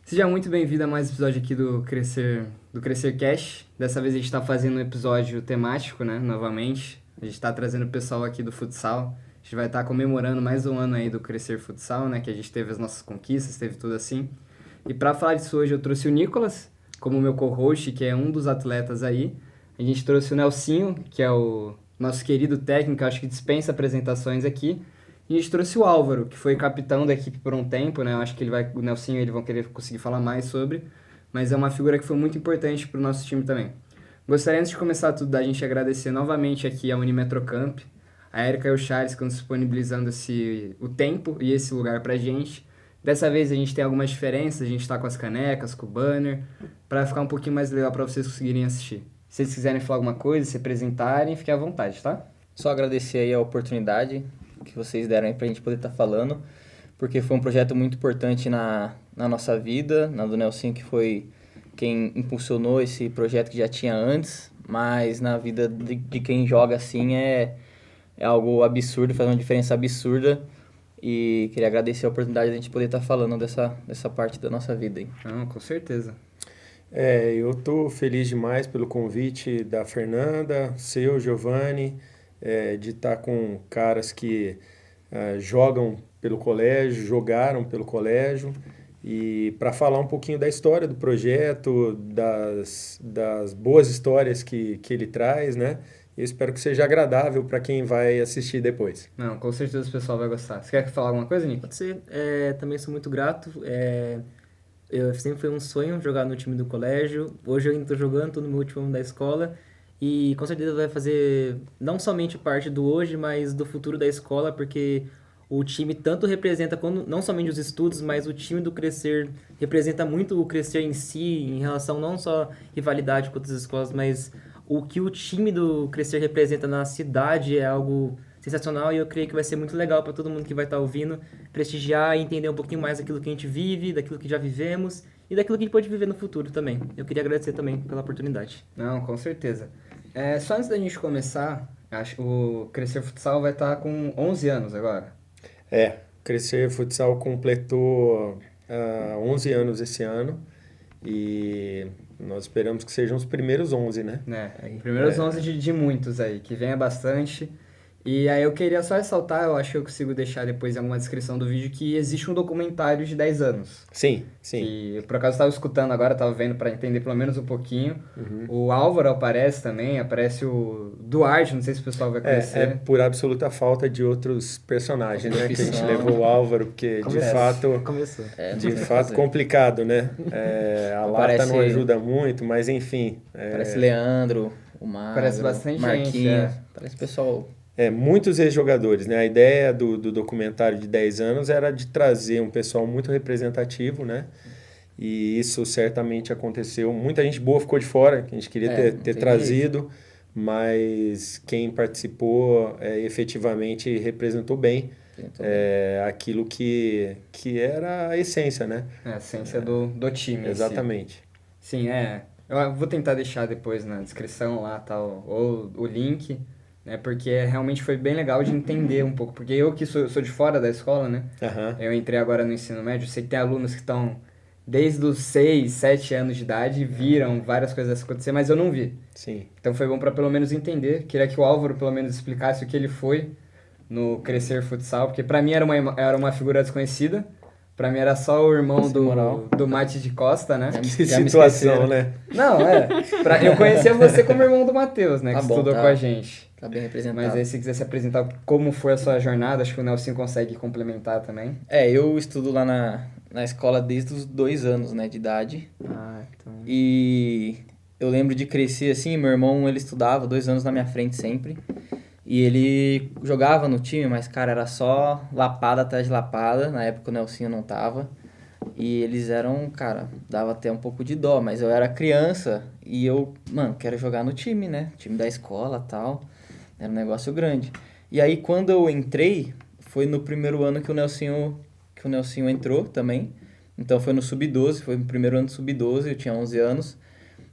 Seja muito bem-vindo a mais um episódio aqui do Crescer Cash. Dessa vez a gente está fazendo um episódio temático, né? Novamente. A gente está trazendo o pessoal aqui do futsal. A gente vai estar comemorando mais um ano aí do Crescer Futsal, né? Que a gente teve as nossas conquistas, teve tudo assim. E para falar disso hoje eu trouxe o Nicolas como meu co-host, que é um dos atletas aí. A gente trouxe o Nelsinho, que é o nosso querido técnico, acho que dispensa apresentações aqui. E a gente trouxe o Álvaro, que foi capitão da equipe por um tempo, né? Eu acho que o Nelsinho e ele vão querer conseguir falar mais sobre, mas é uma figura que foi muito importante para o nosso time também. Gostaria, antes de começar tudo, da gente agradecer novamente aqui a Unimetrocamp, a Erika e o Charles que estão disponibilizando o tempo e esse lugar pra gente. Dessa vez a gente tem algumas diferenças, a gente tá com as canecas, com o banner, para ficar um pouquinho mais legal para vocês conseguirem assistir. Se vocês quiserem falar alguma coisa, se apresentarem, fiquem à vontade, tá? Só agradecer aí a oportunidade que vocês deram aí pra gente poder estar falando, porque foi um projeto muito importante na nossa vida, na do Nelson, que foi quem impulsionou esse projeto que já tinha antes, mas na vida de quem joga assim é algo absurdo, faz uma diferença absurda, e queria agradecer a oportunidade de a gente poder estar falando dessa parte da nossa vida aí. Não, com certeza. Eu tô feliz demais pelo convite da Fernanda, seu, Giovanni, de estar com caras que jogam pelo colégio, jogaram pelo colégio, e para falar um pouquinho da história do projeto, das boas histórias que ele traz, né? Eu espero que seja agradável para quem vai assistir depois. Não, com certeza o pessoal vai gostar. Você quer falar alguma coisa, Nick? Pode ser. Também sou muito grato. Eu sempre foi um sonho jogar no time do colégio. Hoje eu ainda estou jogando, estou no meu último ano da escola. E com certeza vai fazer não somente parte do hoje, mas do futuro da escola, porque o time tanto representa não somente os estudos, mas o time do Crescer representa muito o Crescer em si, em relação não só rivalidade com outras escolas, mas o que o time do Crescer representa na cidade é algo sensacional e eu creio que vai ser muito legal para todo mundo que vai estar ouvindo prestigiar e entender um pouquinho mais daquilo que a gente vive, daquilo que já vivemos e daquilo que a gente pode viver no futuro também. Eu queria agradecer também pela oportunidade. Não, com certeza. Só antes da gente começar, acho que o Crescer Futsal vai estar com 11 anos agora. Crescer Futsal completou 11 anos esse ano e nós esperamos que sejam os primeiros 11, né? Primeiros 11 de muitos aí, que venha bastante. E aí eu queria só ressaltar, eu acho que eu consigo deixar depois em alguma descrição do vídeo, que existe um documentário de 10 anos. Sim. Que eu, por acaso, estava escutando agora, estava vendo para entender pelo menos um pouquinho. O Álvaro aparece também, aparece o Duarte, não sei se o pessoal vai conhecer. É por absoluta falta de outros personagens, né? Que a gente levou o Álvaro, porque Começou. de fato complicado, né? A lata não ajuda muito, mas enfim. Parece Leandro, o Magro, Parece bastante Marquinhos, gente, parece pessoal... Muitos ex-jogadores, né? A ideia do documentário de 10 anos era de trazer um pessoal muito representativo, né? E isso certamente aconteceu. Muita gente boa ficou de fora, que a gente queria ter trazido, mas quem participou efetivamente representou bem aquilo que era a essência, né? A essência do time. Exatamente. Sim, eu vou tentar deixar depois na descrição lá, tal, ou o link, né? Porque realmente foi bem legal de entender um pouco. Porque eu que sou de fora da escola, né? Eu entrei agora no ensino médio, sei que tem alunos que estão desde os 6, 7 anos de idade e viram várias coisas acontecer, mas eu não vi. Sim. Então foi bom para pelo menos entender. Queria que o Álvaro pelo menos explicasse o que ele foi no Crescer Futsal, porque para mim era uma figura desconhecida. Pra mim era só o irmão do Mate de Costa, né? Que situação, né? Não, eu conhecia você como irmão do Matheus, né? Tá que bom, estudou com a gente. Tá bem representado. Mas aí se quiser se apresentar como foi a sua jornada, acho que o Nelson consegue complementar também. Eu estudo lá na escola desde os 2 anos, né, de idade. Então... E eu lembro de crescer assim, meu irmão, ele estudava 2 anos na minha frente sempre. E ele jogava no time, mas, cara, era só lapada atrás de lapada. Na época o Nelsinho não tava. E eles eram, cara, dava até um pouco de dó, mas eu era criança e eu, quero jogar no time, né? Time da escola e tal. Era um negócio grande. E aí, quando eu entrei, foi no primeiro ano que o Nelsinho entrou também. Então, foi no Sub-12, foi no primeiro ano do Sub-12, eu tinha 11 anos.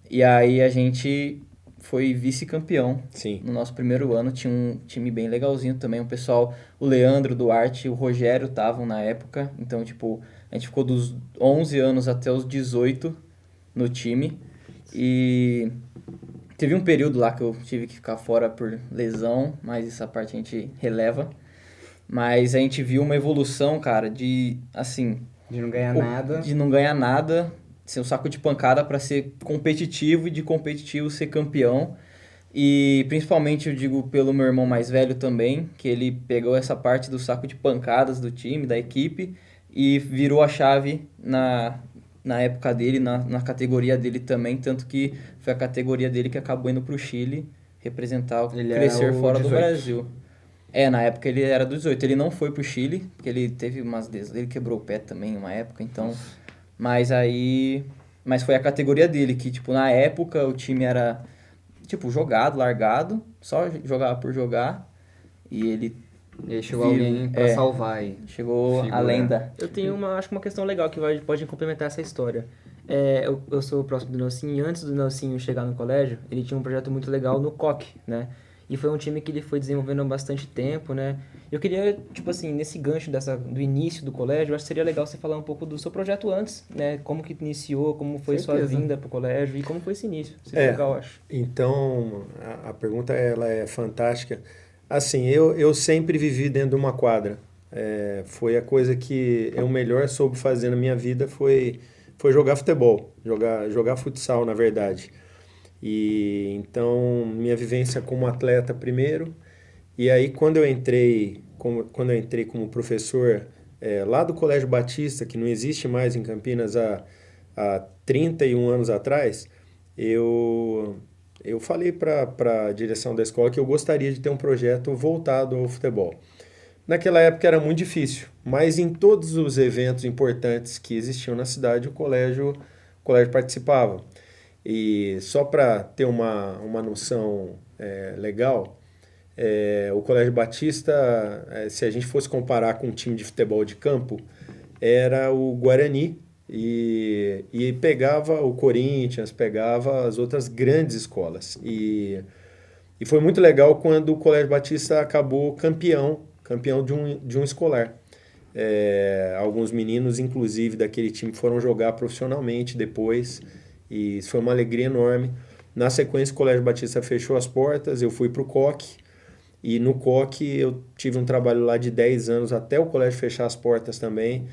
E aí, a gente foi vice-campeão. Sim. No nosso primeiro ano tinha um time bem legalzinho também, o pessoal, o Leandro Duarte e o Rogério estavam na época, então, tipo, a gente ficou dos 11 anos até os 18 no time, e teve um período lá que eu tive que ficar fora por lesão, mas essa parte a gente releva, mas a gente viu uma evolução, cara, de, assim... De não ganhar nada. De não ganhar nada, ser um saco de pancada para ser competitivo e de competitivo ser campeão. E principalmente eu digo pelo meu irmão mais velho também, que ele pegou essa parte do saco de pancadas do time, da equipe, e virou a chave na época dele, na categoria dele também, tanto que foi a categoria dele que acabou indo pro Chile representar, Ele crescer era o fora 18. do Brasil. Na época ele era do 18, ele não foi pro Chile, porque ele teve ele quebrou o pé também uma época, então... Mas foi a categoria dele, que, tipo, na época o time era, tipo, jogado, largado, só jogava por jogar, e ele E aí chegou alguém pra salvar aí. chegou a Figura. lenda. Eu tenho acho que uma questão legal que pode complementar essa história. Eu sou próximo do Nelsinho, e antes do Nelsinho chegar no colégio, ele tinha um projeto muito legal no COC, né? E foi um time que ele foi desenvolvendo há bastante tempo, né? Eu queria, tipo assim, nesse gancho do início do colégio, eu acho que seria legal você falar um pouco do seu projeto antes, né? Como que iniciou, como foi sua Certeza. vinda pro colégio e como foi esse início. Seria legal, eu acho. Então, a pergunta ela é fantástica. Assim, eu sempre vivi dentro de uma quadra. Foi a coisa que eu melhor soube fazer na minha vida foi jogar futebol, jogar futsal, na verdade. E então, minha vivência como atleta primeiro, e aí quando eu entrei como professor lá do Colégio Batista, que não existe mais em Campinas há 31 anos atrás, eu falei para a direção da escola que eu gostaria de ter um projeto voltado ao futebol. Naquela época era muito difícil, mas em todos os eventos importantes que existiam na cidade, o colégio participava. E só para ter uma noção legal, o Colégio Batista, se a gente fosse comparar com um time de futebol de campo, era o Guarani e pegava o Corinthians, pegava as outras grandes escolas. E foi muito legal quando o Colégio Batista acabou campeão de um escolar. Alguns meninos, inclusive, daquele time foram jogar profissionalmente depois, e isso foi uma alegria enorme. Na sequência, o Colégio Batista fechou as portas, eu fui para o COC, e no COC eu tive um trabalho lá de 10 anos até o colégio fechar as portas também.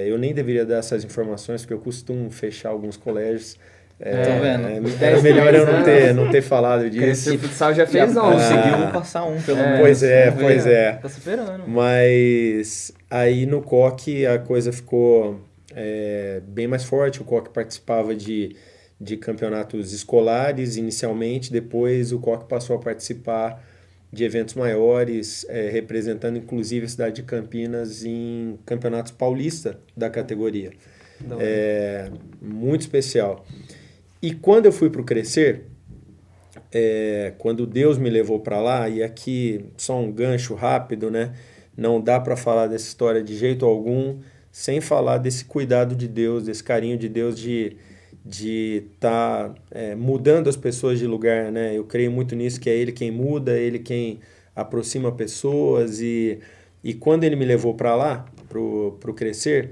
Eu nem deveria dar essas informações, porque eu costumo fechar alguns colégios. Tô vendo. Era melhor eu não ter falado disso. Crescer futsal já fez Já 11. conseguiu passar pelo menos. Pois Vamos ver. Tá superando. Mas aí no COC a coisa ficou bem mais forte. O COC participava de campeonatos escolares inicialmente, depois o COC passou a participar de eventos maiores, representando inclusive a cidade de Campinas em campeonatos paulistas da categoria. Muito especial. E quando eu fui para o Crescer, quando Deus me levou para lá, e aqui só um gancho rápido, né? Não dá para falar dessa história de jeito algum sem falar desse cuidado de Deus, desse carinho de Deus de estar mudando as pessoas de lugar, né? Eu creio muito nisso, que é Ele quem muda, Ele quem aproxima pessoas, e quando Ele me levou para lá, pro Crescer,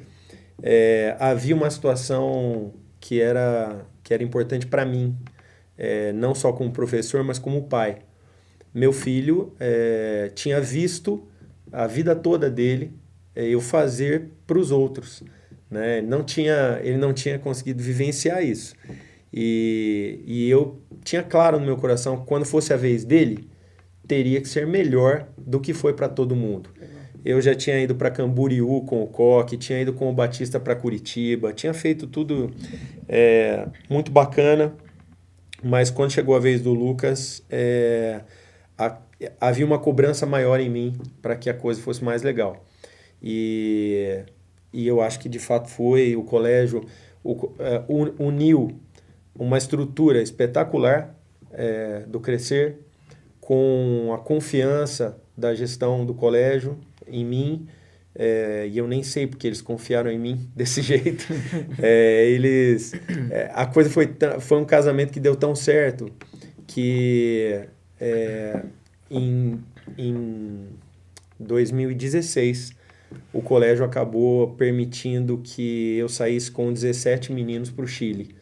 havia uma situação que era importante para mim, não só como professor, mas como pai. Meu filho tinha visto a vida toda dele eu fazer para os outros, né? Ele não tinha conseguido vivenciar isso. E eu tinha claro no meu coração que quando fosse a vez dele, teria que ser melhor do que foi para todo mundo. Eu já tinha ido para Camboriú com o COC, tinha ido com o Batista para Curitiba, tinha feito tudo muito bacana, mas quando chegou a vez do Lucas, havia uma cobrança maior em mim para que a coisa fosse mais legal. E eu acho que de fato foi. O colégio uniu uma estrutura espetacular do Crescer com a confiança da gestão do colégio em mim, e eu nem sei porque eles confiaram em mim desse jeito. A coisa foi um casamento que deu tão certo que em 2016 o colégio acabou permitindo que eu saísse com 17 meninos para o Chile.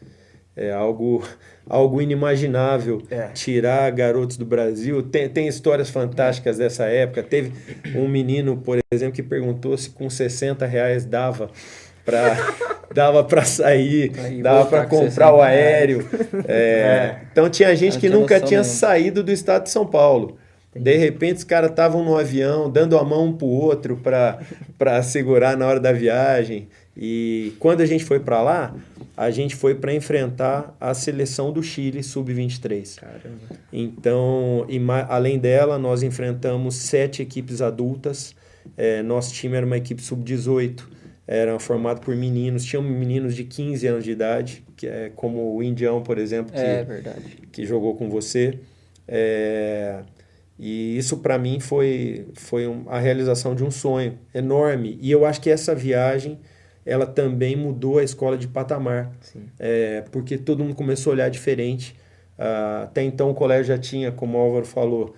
É algo inimaginável, tirar garotos do Brasil. Tem histórias fantásticas dessa época. Teve um menino, por exemplo, que perguntou se com R$60 dava para sair, dava para comprar o aéreo. Então tinha gente que nunca tinha saído do estado de São Paulo. De repente os caras estavam no avião, dando a mão um pro outro para segurar na hora da viagem. E quando a gente foi para lá, a gente foi para enfrentar a seleção do Chile sub-23. Caramba. Então, além dela, nós enfrentamos 7 equipes adultas. Nosso time era uma equipe sub-18. Era formado por meninos. Tinham meninos de 15 anos de idade, como o Indião, por exemplo, que jogou com você. E isso para mim foi a realização de um sonho enorme. E eu acho que essa viagem ela também mudou a escola de patamar. Porque todo mundo começou a olhar diferente. Até então o colégio já tinha, como o Álvaro falou,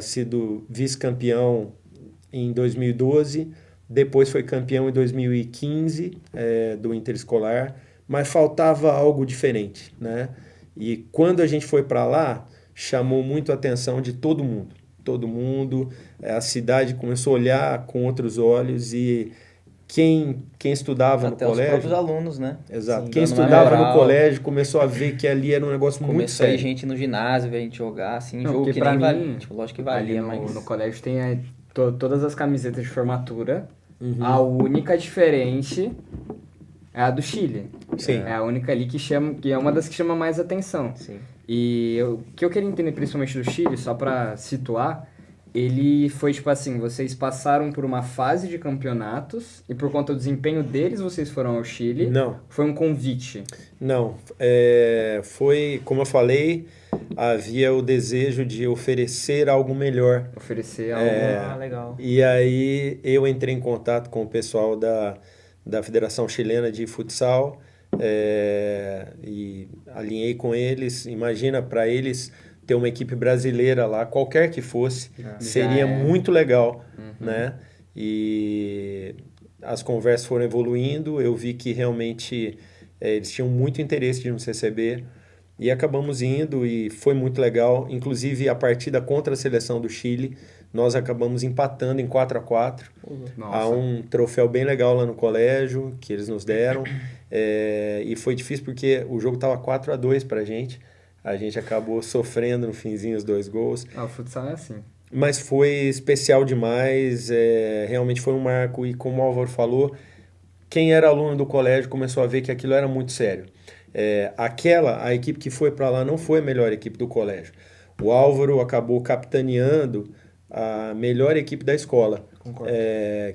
sido vice-campeão em 2012, depois foi campeão em 2015 do interescolar, mas faltava algo diferente, né? E quando a gente foi para lá, chamou muito a atenção de todo mundo, a cidade começou a olhar com outros olhos e quem estudava até no colégio... Até os próprios alunos, né? Exato. Sim, quem estudava no colégio começou a ver que ali era um negócio muito sério. Começou a ir gente no ginásio, ver a gente jogar, assim, Não, jogo que pra nem mim, valia. Tipo, lógico que valia, mas... No colégio tem todas as camisetas de formatura. A única diferente é a do Chile. Sim. É a única ali que é uma das que chama mais atenção. Sim. E o que eu queria entender principalmente do Chile, só pra situar, ele foi tipo assim, vocês passaram por uma fase de campeonatos e por conta do desempenho deles vocês foram ao Chile? Não. Foi um convite? Não. Foi, como eu falei, havia o desejo de oferecer algo melhor. Oferecer algo... legal. E aí eu entrei em contato com o pessoal da Federação Chilena de Futsal e alinhei com eles. Imagina, para eles ter uma equipe brasileira lá, qualquer que fosse, seria muito legal, né? E as conversas foram evoluindo, eu vi que realmente eles tinham muito interesse de nos receber e acabamos indo e foi muito legal. Inclusive, a partida contra a seleção do Chile, nós acabamos empatando em 4-4. Há um troféu bem legal lá no colégio que eles nos deram e foi difícil porque o jogo estava 4-2 pra gente. A gente acabou sofrendo no finzinho os 2 gols. O futsal é assim. Mas foi especial demais, realmente foi um marco. E como o Álvaro falou, quem era aluno do colégio começou a ver que aquilo era muito sério. A equipe que foi para lá não foi a melhor equipe do colégio. O Álvaro acabou capitaneando a melhor equipe da escola,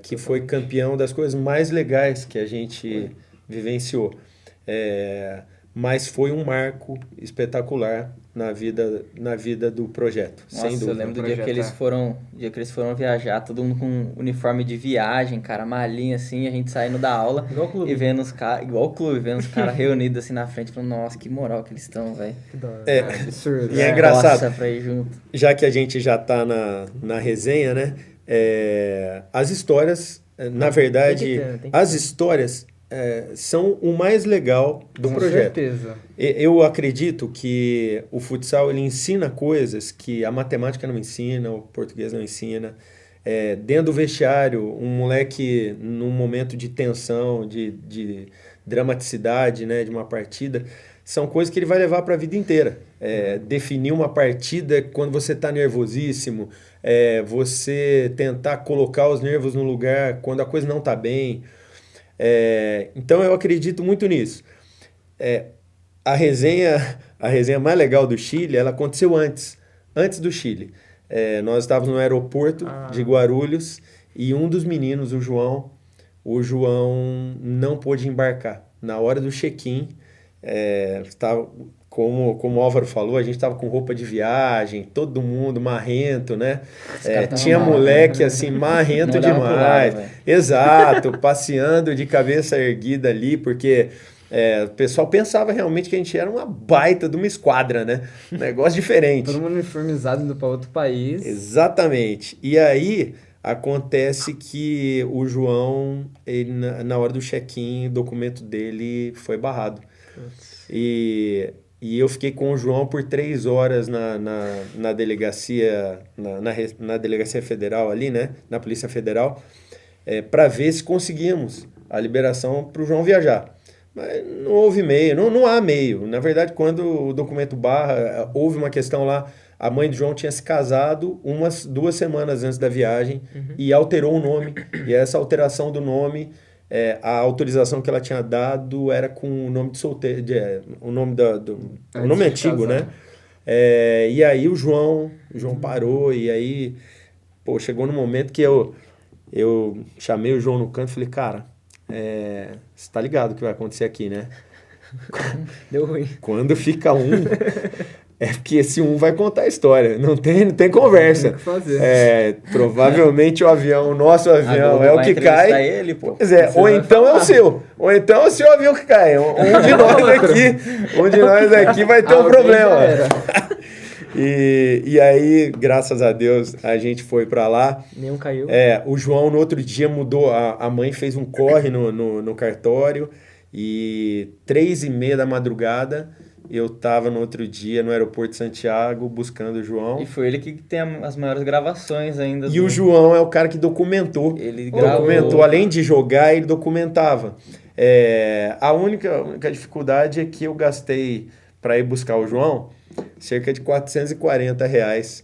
que foi campeão das coisas mais legais que a gente vivenciou. Mas foi um marco espetacular na vida do projeto, sem dúvida. Eu lembro do dia que eles foram viajar, todo mundo com uniforme de viagem, cara, malinha assim, a gente saindo da aula igual o clube. E vendo os caras, igual o clube, vendo os caras reunidos assim na frente, falando, nossa, que moral que eles estão, velho. Que da hora. Absurdo. E é engraçado, Nossa, pra ir junto. Já que a gente já tá na resenha, né? As histórias, na verdade, as histórias são o mais legal do projeto. Com certeza. Eu acredito que o futsal ele ensina coisas que a matemática não ensina, o português não ensina. Dentro do vestiário, um moleque num momento de tensão, de dramaticidade, né, de uma partida, são coisas que ele vai levar para a vida inteira. Definir uma partida quando você está nervosíssimo, você tentar colocar os nervos no lugar quando a coisa não está bem. Então eu acredito muito nisso. A resenha mais legal do Chile, ela aconteceu antes do Chile. Nós estávamos no aeroporto de Guarulhos e um dos meninos, o João não pôde embarcar. Na hora do check-in, como o Álvaro falou, a gente estava com roupa de viagem, todo mundo marrento, né? Tinha moleque assim, marrento demais. Exato, passeando de cabeça erguida ali, porque O pessoal pensava realmente que a gente era uma baita de uma esquadra, né? Um negócio diferente. Todo mundo uniformizado indo para outro país. Exatamente. E aí acontece que o João, ele, na hora do check-in, o documento dele foi barrado. E eu fiquei com o João por 3 horas na delegacia, na delegacia federal ali, né? Na Polícia Federal, para ver se conseguimos a liberação para o João viajar. Mas não houve meio, não há meio. Na verdade, quando o documento barra, houve uma questão lá, a mãe do João tinha se casado 2 semanas antes da viagem e alterou o nome. E essa alteração do nome, a autorização que ela tinha dado era com o nome de solteiro, o nome o nome antigo, né? E aí o João parou e aí, chegou no momento que eu chamei o João no canto e falei, cara, você tá ligado o que vai acontecer aqui, né? Deu ruim. Quando fica é porque esse vai contar a história. Não tem conversa. Tem que fazer. Provavelmente o nosso avião é o que cai. Ele, pô. Pois ou então é o seu. Ou então é o seu avião que cai. Um de nós aqui vai ter um problema. E aí, graças a Deus, a gente foi pra lá. Nenhum caiu. O João, no outro dia, mudou. A mãe fez um corre no cartório. E 3h30 da madrugada, eu tava no outro dia no aeroporto de Santiago buscando o João. E foi ele que tem as maiores gravações ainda. E o João é o cara que documentou. Ele documentou, além de jogar, ele documentava. A única dificuldade é que eu gastei para ir buscar o João cerca de R$440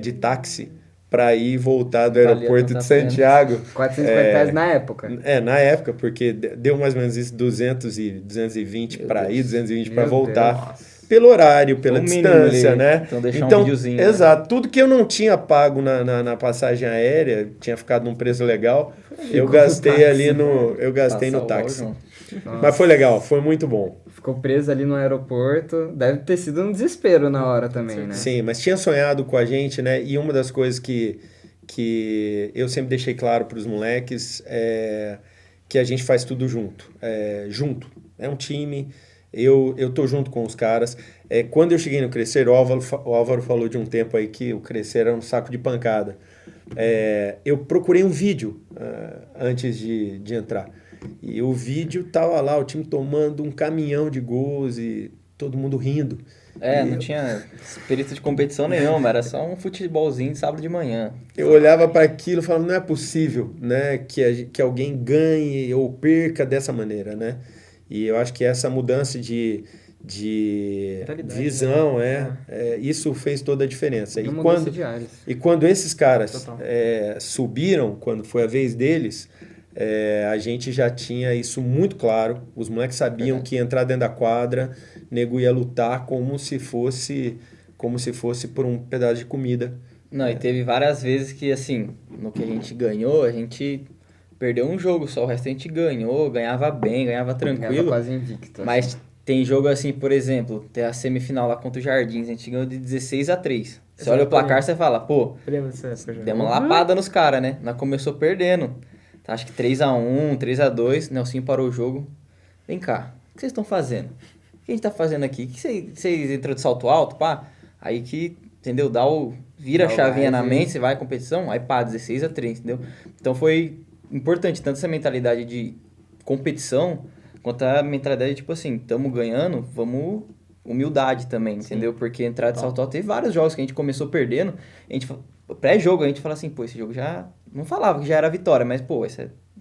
de táxi para ir e voltar do aeroporto de Santiago. R$450 na época. Na época, porque deu mais ou menos isso, 220 para ir, 220 para voltar. Deus. Pelo horário, pela distância, né? Então deixar um videozinho. Exato. Tudo que eu não tinha pago na passagem aérea, tinha ficado num preço legal, eu gastei ali no táxi. Mas foi legal, foi muito bom. Ficou preso ali no aeroporto. Deve ter sido um desespero na hora também, né? Sim, mas tinha sonhado com a gente, né? E uma das coisas que eu sempre deixei claro para os moleques é que a gente faz tudo junto. É um time, eu tô junto com os caras. Quando eu cheguei no Crescer, o Álvaro falou de um tempo aí que o Crescer era um saco de pancada. Eu procurei um vídeo antes de entrar. E o vídeo tava lá, o time tomando um caminhão de gols e todo mundo rindo. Não tinha espírito de competição nenhuma, era só um futebolzinho de sábado de manhã. Eu olhava para aquilo e falava, não é possível, né, que alguém ganhe ou perca dessa maneira, né? E eu acho que essa mudança de visão, isso fez toda a diferença. E quando esses caras subiram, quando foi a vez deles, a gente já tinha isso muito claro. Os moleques sabiam que entrar dentro da quadra, nego ia lutar como se fosse por um pedaço de comida. Não, e teve várias vezes que, assim, no que a gente ganhou, a gente perdeu um jogo só, o resto a gente ganhou, ganhava bem, ganhava tranquilo. Ganhava quase invicto. Mas tem jogo assim, por exemplo, tem a semifinal lá contra o Jardins, a gente ganhou de 16-3. Você olha o placar, você fala, deu uma lapada nos caras, né? Nós começou perdendo. Acho que 3-1, 3-2, Nelsinho parou o jogo. Vem cá, o que vocês estão fazendo? O que a gente tá fazendo aqui? O que vocês entram de salto alto, pá? Aí que, entendeu? Vira a chavinha na mente, você vai à competição, aí pá, 16-3, entendeu? Então foi importante, tanto essa mentalidade de competição, quanto a mentalidade de, tipo assim, tamo ganhando, vamos... Humildade também, entendeu? Porque entrar de salto alto, teve vários jogos que a gente começou perdendo, pré-jogo a gente fala assim, esse jogo já... Não falava que já era vitória, mas,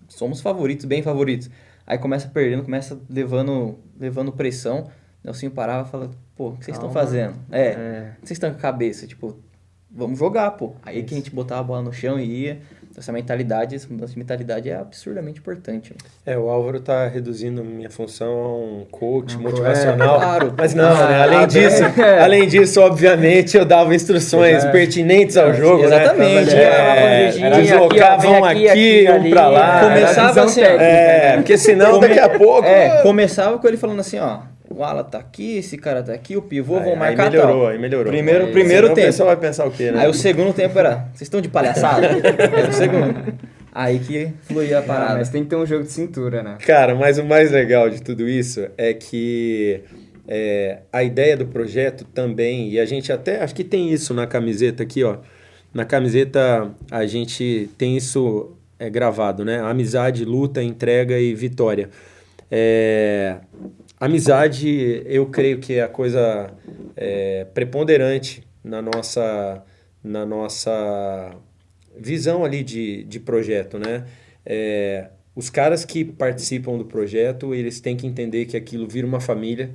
somos favoritos, bem favoritos. Aí começa perdendo, começa levando pressão. Nelsinho parava e fala, o que vocês estão fazendo? O que vocês estão com a cabeça? Tipo, vamos jogar, Aí que a gente botava a bola no chão e ia. Essa mudança de mentalidade é absurdamente importante. O Álvaro tá reduzindo minha função a um coach motivacional. Claro. Mas não, né? Além disso, obviamente, eu dava instruções pertinentes ao jogo, exatamente, né? Deslocavam aqui, um pra lá. Começava assim, porque senão daqui a pouco... Começava com ele falando assim, o ala tá aqui, esse cara tá aqui, o pivô vão marcar Aí melhorou. Primeiro tempo. O pessoal vai pensar o quê, né? Aí o segundo tempo era, vocês estão de palhaçada? Era o segundo. Aí que fluía a parada. Mas tem que ter um jogo de cintura, né? Cara, mas o mais legal de tudo isso é que a ideia do projeto também, e a gente até, acho que tem isso na camiseta aqui, ó. Na camiseta a gente tem isso gravado, né? Amizade, luta, entrega e vitória. Amizade, eu creio que é a coisa preponderante na nossa visão ali de projeto, né? Os caras que participam do projeto, eles têm que entender que aquilo vira uma família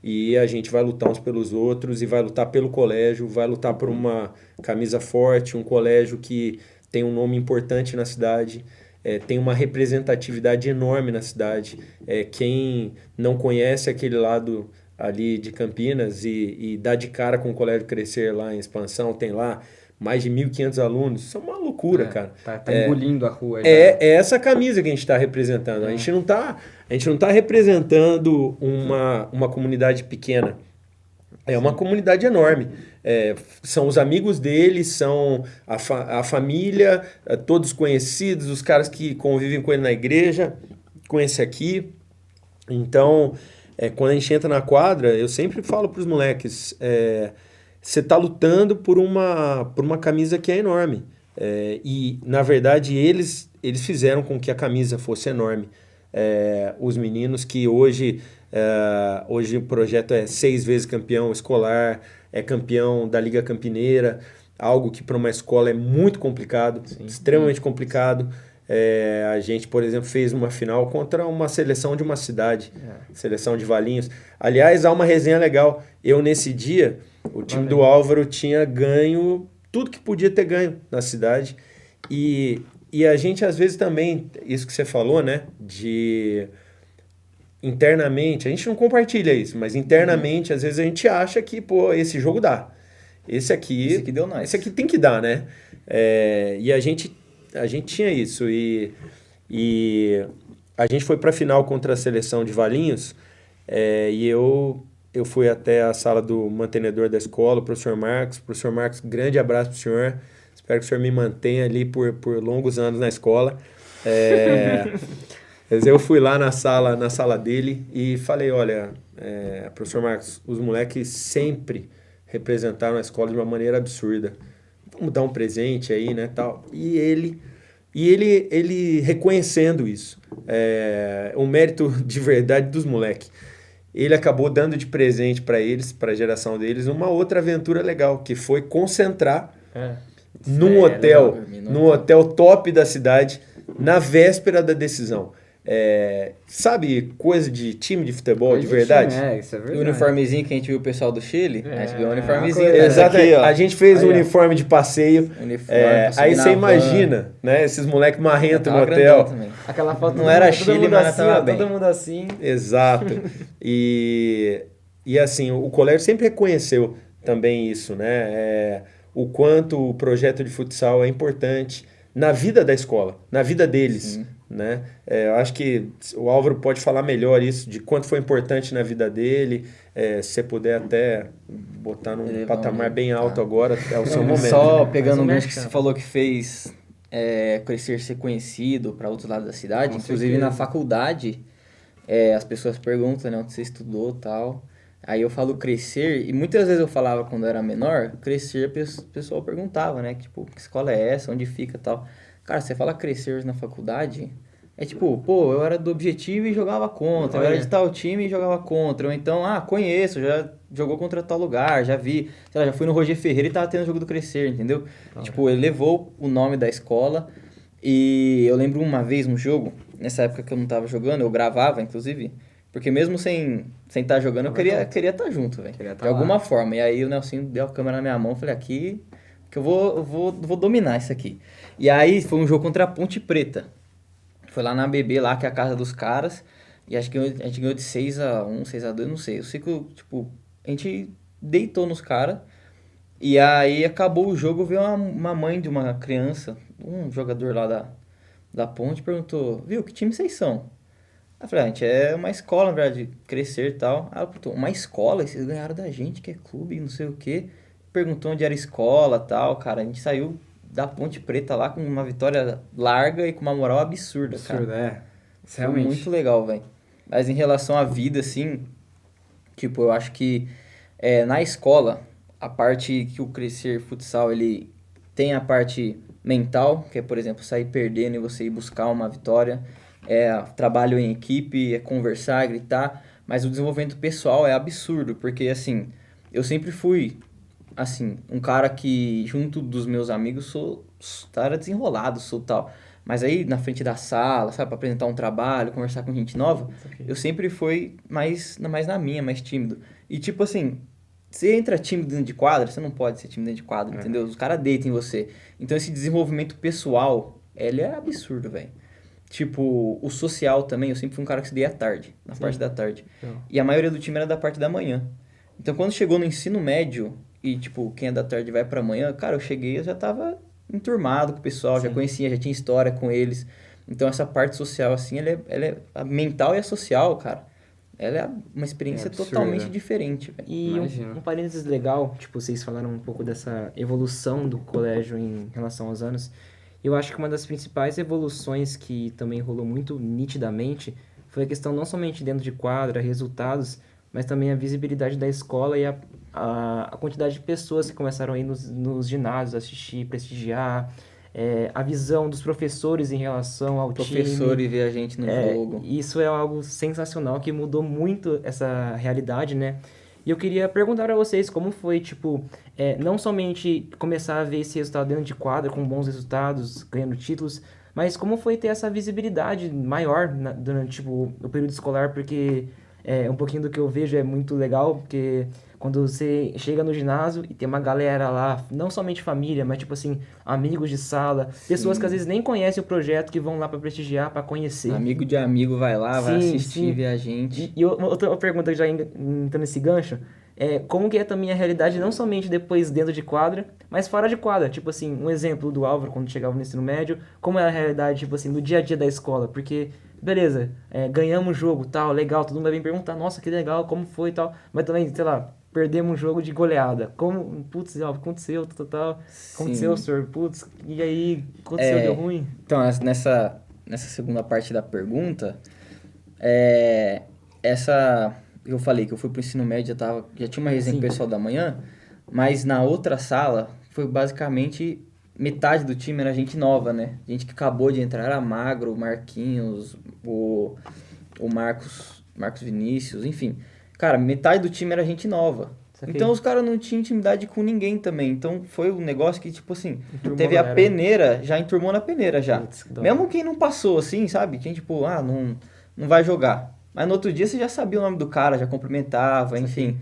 e a gente vai lutar uns pelos outros e vai lutar pelo colégio, vai lutar por uma camisa forte, um colégio que tem um nome importante na cidade, tem uma representatividade enorme na cidade. Quem não conhece aquele lado ali de Campinas e dá de cara com o Colégio Crescer lá em Expansão, tem lá mais de 1.500 alunos, isso é uma loucura, cara. Tá engolindo a rua. É essa camisa que a gente está representando. A gente não tá representando uma comunidade pequena. É uma comunidade enorme. São os amigos dele, são a família, todos conhecidos, os caras que convivem com ele na igreja, com esse aqui. Então, quando a gente entra na quadra, eu sempre falo para os moleques, você está lutando por uma camisa que é enorme. E, na verdade, eles fizeram com que a camisa fosse enorme. Os meninos que hoje o projeto é 6 vezes campeão escolar, é campeão da Liga Campineira, algo que para uma escola é muito complicado, extremamente complicado. A gente, por exemplo, fez uma final contra uma seleção de uma cidade, seleção de Valinhos. Aliás, há uma resenha legal. Eu, nesse dia, o time do Álvaro tinha ganho tudo que podia ter ganho na cidade. E a gente, às vezes, também, isso que você falou, né, de internamente, a gente não compartilha isso, mas internamente, às vezes, a gente acha que, pô, esse jogo dá. Esse aqui deu nós. Esse aqui tem que dar, né? E a gente tinha isso. E a gente foi para a final contra a seleção de Valinhos, e eu fui até a sala do mantenedor da escola, o professor Marcos. Professor Marcos, grande abraço para o senhor. Espero que o senhor me mantenha ali por longos anos na escola. Mas eu fui lá na sala dele e falei, olha, professor Marcos, os moleques sempre representaram a escola de uma maneira absurda. Vamos dar um presente aí, né, tal. E ele reconhecendo isso, um mérito de verdade dos moleques. Ele acabou dando de presente para eles, para a geração deles, uma outra aventura legal, que foi concentrar num hotel top da cidade, na véspera da decisão. Sabe, coisa de time de futebol de verdade? Isso é verdade. O uniformezinho que a gente viu o pessoal do Chile, a gente ganhou um uniformezinho. Exatamente. Aqui, a gente fez aí, um uniforme de passeio. Aí você imagina, né? Esses moleques marrentos no hotel. Aquela foto não era Chile, mas assim, tava bem. Todo mundo assim. Exato. E assim, o colégio sempre reconheceu também isso, né? O quanto o projeto de futsal é importante na vida da escola, na vida deles. Sim. Né? Eu acho que o Álvaro pode falar melhor isso, de quanto foi importante na vida dele. Se você puder até botar num patamar bem alto agora, é o seu momento. Só pegando um gancho que você falou que fez Crescer ser conhecido para outros lados da cidade, inclusive na faculdade, as pessoas perguntam, né, onde você estudou e tal. Aí eu falo Crescer, e muitas vezes eu falava quando eu era menor, Crescer, o pessoal perguntava, né, tipo, que escola é essa, onde fica e tal. Cara, você fala Crescer na faculdade, é tipo, pô, eu era do Objetivo e jogava contra, eu era de tal time e jogava contra, ou então, conheço, já jogou contra tal lugar, já vi, sei lá, já fui no Roger Ferreira e tava tendo o jogo do Crescer, entendeu? Tipo, ele levou o nome da escola, e eu lembro uma vez no jogo, nessa época que eu não tava jogando, eu gravava, inclusive, porque mesmo sem estar jogando, eu queria estar junto, velho, de alguma forma, e aí o Nelsinho deu a câmera na minha mão, falei, aqui que eu vou dominar isso aqui. E aí foi um jogo contra a Ponte Preta. Foi lá na BB, lá, que é a casa dos caras. E acho que a gente ganhou de 6-1, 6-2, não sei. Eu sei que, tipo, a gente deitou nos caras. E aí acabou o jogo, veio uma mãe de uma criança, um jogador lá da Ponte, perguntou, viu, que time vocês são? Aí eu falei, a gente é uma escola, na verdade, Crescer e tal. Aí ela perguntou, uma escola? E vocês ganharam da gente, que é clube, não sei o quê. Perguntou onde era a escola e tal, cara. A gente saiu da Ponte Preta lá com uma vitória larga e com uma moral absurda, Absurdo, cara. Foi Realmente. muito legal, velho. Mas em relação à vida, assim, tipo, eu acho que na escola, a parte que o Crescer Futsal, ele tem a parte mental, que é, por exemplo, sair perdendo e você ir buscar uma vitória. Trabalho em equipe, conversar, gritar. Mas o desenvolvimento pessoal é absurdo, porque, assim, eu sempre fui, assim, um cara que, junto dos meus amigos, sou cara desenrolado, sou tal. Mas aí, na frente da sala, sabe, pra apresentar um trabalho, conversar com gente nova, eu sempre fui mais na minha, mais tímido. E, tipo assim, você entra tímido dentro de quadra, você não pode ser tímido dentro de quadra, entendeu? Os caras deitam em você. Então, esse desenvolvimento pessoal, ele é absurdo, velho. Tipo, o social também, eu sempre fui um cara que estudei à tarde, na parte da tarde. E a maioria do time era da parte da manhã. Então, quando chegou no ensino médio, e, tipo, quem é da tarde vai pra manhã, cara, eu cheguei, eu já tava enturmado com o pessoal, já conhecia, já tinha história com eles. Então, essa parte social, assim, ela é a mental e a social, cara. Ela é uma experiência absurda. totalmente diferente, velho. E Imagino. um parênteses legal, tipo, vocês falaram um pouco dessa evolução do colégio em relação aos anos. Eu acho que uma das principais evoluções que também rolou muito nitidamente foi a questão não somente dentro de quadra, resultados, mas também a visibilidade da escola e a quantidade de pessoas que começaram a ir nos ginásios, assistir, prestigiar, a visão dos professores em relação ao Professor time. e ver a gente no jogo. Isso é algo sensacional que mudou muito essa realidade, né? E eu queria perguntar a vocês como foi, tipo, não somente começar a ver esse resultado dentro de quadra, com bons resultados, ganhando títulos, mas como foi ter essa visibilidade maior durante, tipo, o período escolar, porque um pouquinho do que eu vejo é muito legal, porque quando você chega no ginásio e tem uma galera lá, não somente família, mas, tipo assim, amigos de sala, pessoas que às vezes nem conhecem o projeto, que vão lá pra prestigiar, pra conhecer. Amigo de amigo vai lá, vai Sim, assistir, sim. ver a gente. E outra pergunta, já entrando nesse gancho, como que é também a realidade, não somente depois dentro de quadra, mas fora de quadra? Tipo assim, um exemplo do Álvaro, quando chegava no ensino médio, como é a realidade, tipo assim, do dia a dia da escola? Porque, beleza, ganhamos o jogo, tal, legal, todo mundo vai vir perguntar, nossa, que legal, como foi e tal, mas também, sei lá, perdemos um jogo de goleada. Como, putz, Álvaro, aconteceu, tal, aconteceu, senhor, putz, e aí, aconteceu, deu ruim? Então, nessa segunda parte da pergunta, eu falei que eu fui pro ensino médio, já tinha uma resenha com o pessoal da manhã, mas na outra sala foi basicamente metade do time era gente nova, né? Gente que acabou de entrar, era Magro, o Marquinhos, o Marcos Vinícius, enfim. Cara, metade do time era gente nova. Saquei. Então os caras não tinham intimidade com ninguém também. Então foi um negócio que, tipo assim, Enturmou teve a a galera. peneira, já enturmou na peneira já. Putz, que dó. Mesmo quem não passou, assim, sabe? Quem, tipo, não vai jogar. Mas no outro dia você já sabia o nome do cara, já cumprimentava, enfim.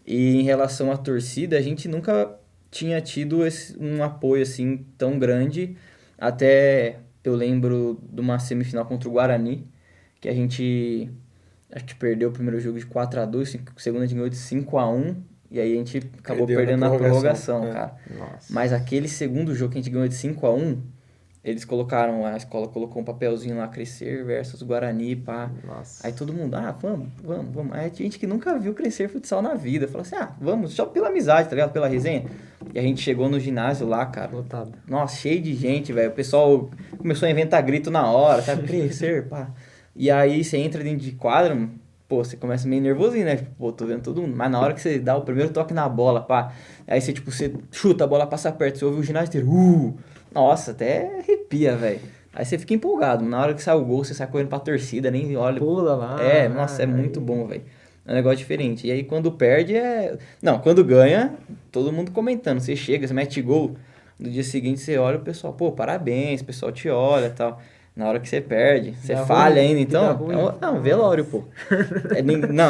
E em relação à torcida, a gente nunca tinha tido um apoio, assim, tão grande. Até eu lembro de uma semifinal contra o Guarani, que a gente... Acho que perdeu o primeiro jogo de 4-2, o segundo a gente ganhou de 5-1, e aí a gente acabou Perdeu perdendo na na prorrogação, prorrogação, cara. Nossa. Mas aquele segundo jogo que a gente ganhou de 5-1, eles colocaram, a escola colocou um papelzinho lá, Crescer versus Guarani, pá. Nossa. Aí todo mundo, vamos. Aí tinha gente que nunca viu Crescer futsal na vida, falou assim, vamos, só pela amizade, tá ligado? Pela resenha. E a gente chegou no ginásio lá, cara. Lotado. Nossa, cheio de gente, velho. O pessoal começou a inventar grito na hora, sabe? Crescer, pá. E aí você entra dentro de quadra, pô, você começa meio nervosinho, né? Tipo, pô, tô vendo todo mundo. Mas na hora que você dá o primeiro toque na bola, pá. Aí você, tipo, você chuta, a bola passa perto, você ouve o ginásio inteiro. Nossa, até arrepia, velho. Aí você fica empolgado. Na hora que sai o gol, você sai correndo pra torcida, nem olha. Pula lá. Nossa, é muito bom, velho. É um negócio diferente. E aí quando perde Não, quando ganha, todo mundo comentando. Você chega, você mete gol. No dia seguinte você olha o pessoal, pô, parabéns, o pessoal te olha e tal. Na hora que você perde, você Dá falha ruim, ainda, então... dá ruim. Não, velório, pô.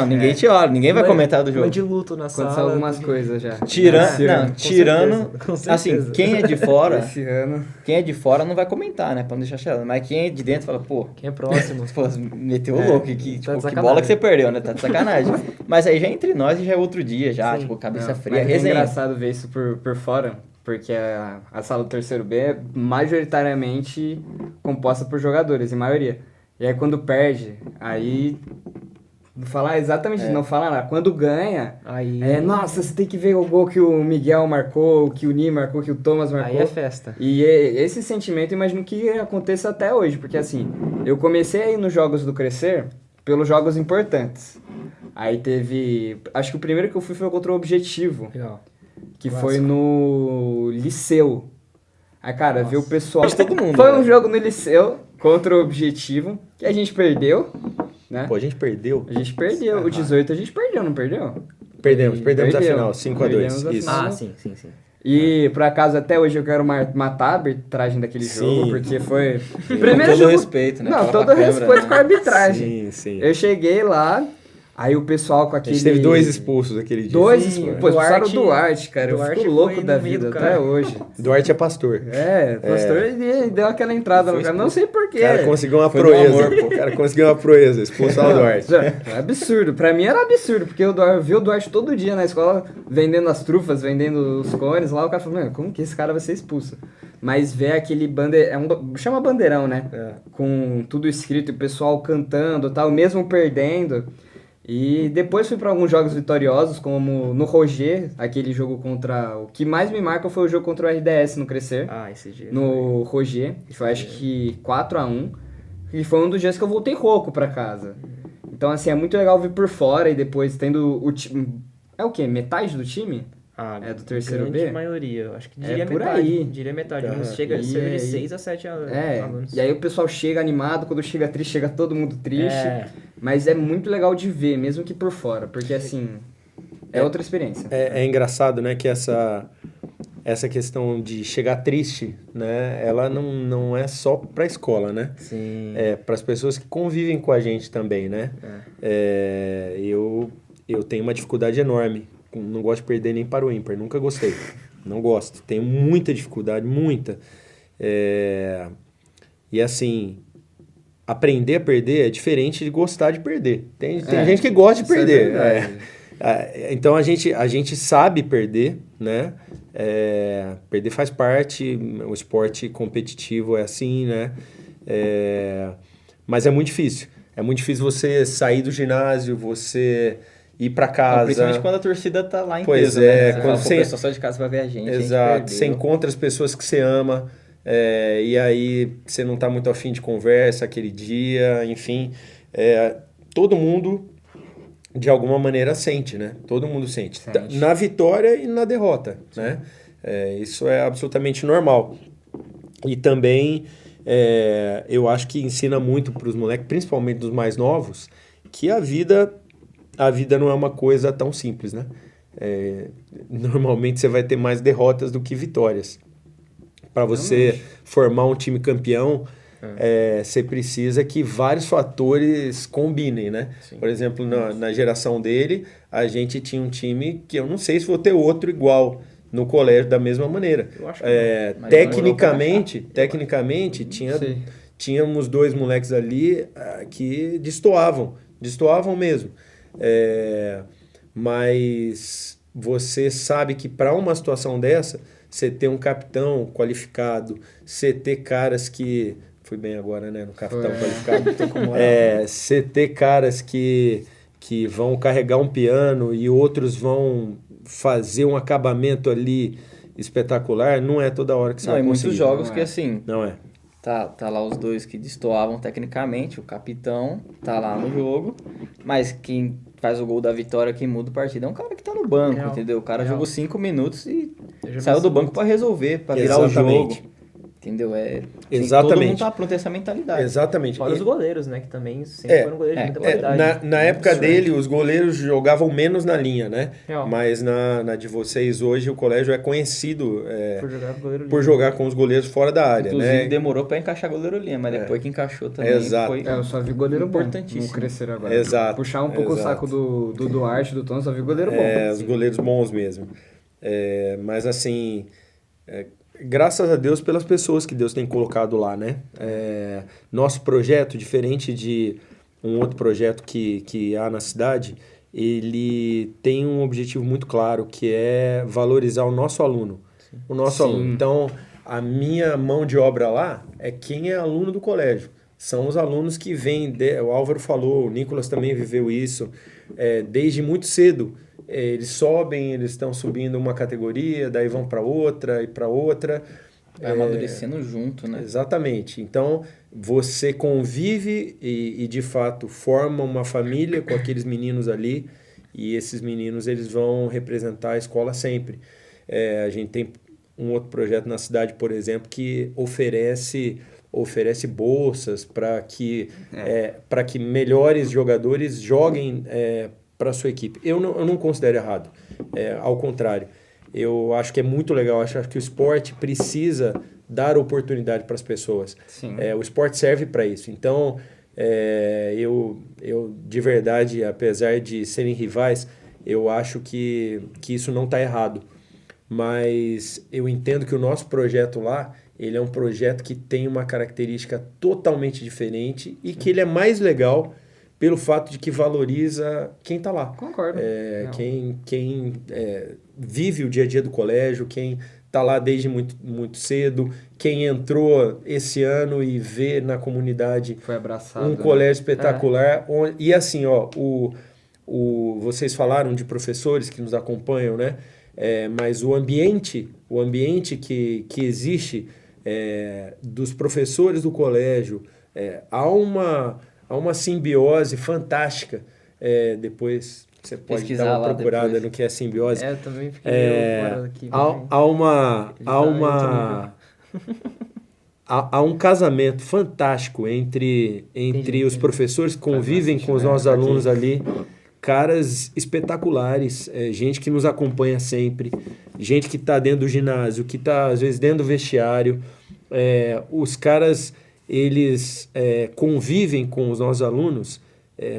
Ninguém te olha, ninguém vai comentar do jogo. Vai de luto na Aconteceu sala. algumas coisas já. Tirando... Com Assim, certeza. quem é de fora... Esse ano. Quem é de fora não vai comentar, né? Pra não deixar chateado. Mas quem é de dentro fala, pô... Quem é próximo. Pô, meteu o louco aqui. tá Tipo, de que sacanagem. bola que você perdeu, né? Tá de sacanagem. Mas aí já é entre nós e já é outro dia, já. Sim. Tipo, cabeça Não, fria, mas é resenha. engraçado ver isso por fora, porque a sala do terceiro B é majoritariamente composta por jogadores, em maioria. E aí quando perde, aí falar exatamente, não falar nada. Quando ganha, Aí, nossa, você tem que ver o gol que o Miguel marcou, que o Ni marcou, que o Thomas marcou. aí é festa. E esse sentimento, eu imagino que aconteça até hoje, porque assim, eu comecei a ir nos jogos do Crescer pelos jogos importantes. Aí teve, acho que o primeiro que eu fui foi contra o Objetivo, Legal. que Clássico. foi no Liceu. Aí, cara, ver o pessoal... De todo mundo, Foi né? um jogo no Liceu contra o Objetivo, que a gente perdeu, né? Pô, a gente perdeu. A gente perdeu, o 18 a gente perdeu, não perdeu? Perdemos a Perdeu. final, 5-2. Perdemos a Isso. final. Ah, sim. E, por acaso, até hoje eu quero matar a arbitragem daquele Sim. jogo, porque foi... Com todo respeito, né? Não, Fala todo pra câmera, respeito né? com a arbitragem. Sim. Eu cheguei lá, aí o pessoal com A aquele... gente teve 2 expulsos aquele dia. Dois Sim, expulsos. Pô, expulsaram o Duarte, cara. Duarte eu fico foi louco no da meio vida do até cara. hoje. Duarte é pastor. O pastor ele deu aquela entrada no cara. Não sei porquê. O cara conseguiu uma Foi no proeza. amor, pô. O cara conseguiu uma proeza, expulsar o Duarte. É absurdo. Pra mim era absurdo, porque eu vi o Duarte todo dia na escola vendendo as trufas, vendendo os cones lá. O cara falou, mano, como que esse cara vai ser expulso? Mas ver aquele bandeirão, chama bandeirão, né? Com tudo escrito e o pessoal cantando e tal, mesmo perdendo. E depois fui pra alguns jogos vitoriosos, como no Roger, aquele jogo contra... O que mais me marca foi o jogo contra o RDS no Crescer. Ah, esse dia. No Roger, que foi acho que 4-1, e foi um dos dias que eu voltei rouco pra casa. Então, assim, é muito legal vir por fora e depois tendo o time... É o quê? Metade do time? Ah, É do terceiro grande B? maioria. Eu acho que É diria por metade. aí. Diria metade. Aham. Uns chega a E ser aí- de 6 a 7 alunos. E aí o pessoal chega animado, quando chega triste, chega todo mundo triste. É. Mas é muito legal de ver, mesmo que por fora, porque assim, é outra experiência. É engraçado, né, que essa questão de chegar triste, né, ela não é só para a escola, né? Sim. É para as pessoas que convivem com a gente também, né? Eu tenho uma dificuldade enorme. Não gosto de perder nem para o ímpar. Nunca gostei. Não gosto. Tenho muita dificuldade, muita. E assim, aprender a perder é diferente de gostar de perder. Tem gente que gosta de Isso é perder. verdade. Então a gente sabe perder, né? Perder faz parte. O esporte competitivo é assim, né? Mas é muito difícil. É muito difícil você sair do ginásio, você ir para casa. Principalmente quando a torcida tá lá em Pois peso, é, né? Você quando fala, pô, você- o pessoal só de casa vai ver a gente. Exato. A Você gente perdeu. encontra as pessoas que você ama, e aí você não tá muito afim de conversa aquele dia, enfim. Todo mundo, de alguma maneira, sente, né? Todo mundo sente. Sente. Na vitória e na derrota, né? Isso é absolutamente normal. E também, eu acho que ensina muito para os moleques, principalmente dos mais novos, que a vida não é uma coisa tão simples, né? Normalmente você vai ter mais derrotas do que vitórias. Para você formar um time campeão, você precisa que vários fatores combinem, né? Por exemplo, na geração dele, a gente tinha um time que eu não sei se vou ter outro igual no colégio da mesma maneira. Eu acho que Mas Tecnicamente, Sei. tínhamos 2 moleques ali que destoavam mesmo. Mas você sabe que para uma situação dessa, você ter um capitão qualificado, você ter caras que... Fui bem agora, né? No capitão qualificado. Você ter caras que vão carregar um piano e outros vão fazer um acabamento ali espetacular, não é toda hora que você Não, vai e muitos conseguir. jogos não que é. assim, Não é. tá lá os dois que destoavam tecnicamente, o capitão tá lá no jogo, mas quem faz o gol da vitória, quem muda a partida é um cara que tá no banco, Real. entendeu? O cara Real. jogou 5 minutos e Eu já saiu vi do isso banco muito. pra resolver, pra virar o Exatamente. jogo. Entendeu? Todo Exatamente. mundo tá pronto a essa mentalidade. Exatamente. Fora os goleiros, né? Que também sempre foram goleiros de muita qualidade. Na época Absurdo. dele, os goleiros jogavam menos na linha, né? Real. Mas na de vocês hoje, o colégio é conhecido Por jogar com goleiro por livre. jogar com os goleiros fora da área, Inclusive né? demorou pra encaixar goleiro linha, mas depois que encaixou também Exato. foi Eu só vi goleiro bom importantíssimo. no Crescer agora. Exato, Puxar um pouco exato. o saco do Duarte, do Tom, só vi goleiro bom. Os goleiros bons mesmo. Mas assim, graças a Deus pelas pessoas que Deus tem colocado lá, né? Nosso projeto, diferente de um outro projeto que há na cidade, ele tem um objetivo muito claro, que é valorizar o nosso aluno. O nosso Sim. aluno. Então, a minha mão de obra lá é quem é aluno do colégio. são os alunos que vêm, o Álvaro falou, o Nicolas também viveu isso, desde muito cedo. Eles sobem, eles estão subindo uma categoria, daí vão para outra e para outra. Vai amadurecendo junto, né? Exatamente. Então, você convive e de fato forma uma família com aqueles meninos ali, e esses meninos eles vão representar a escola sempre. A gente tem um outro projeto na cidade, por exemplo, que oferece bolsas para que melhores jogadores joguem para a sua equipe. Eu não considero errado, ao contrário. Eu acho que é muito legal, acho que o esporte precisa dar oportunidade para as pessoas. Sim. O esporte serve para isso. Então, eu de verdade, apesar de serem rivais, eu acho que isso não está errado. Mas eu entendo que o nosso projeto lá, ele é um projeto que tem uma característica totalmente diferente e que ele é mais legal pelo fato de que valoriza quem está lá. Concordo. Quem vive o dia a dia do colégio, quem está lá desde muito, muito cedo, quem entrou esse ano e vê na comunidade Foi abraçado, um colégio espetacular. E assim, vocês falaram de professores que nos acompanham, né? Mas o ambiente que existe dos professores do colégio, há uma simbiose fantástica. Depois você pode Pesquisar dar uma lá procurada depois. no que é simbiose. Eu também fiquei meio fora daqui. Há um casamento fantástico entre os professores que convivem com os nossos alunos ali. Caras espetaculares, gente que nos acompanha sempre, gente que está dentro do ginásio, que está às vezes dentro do vestiário. Os caras, eles convivem com os nossos alunos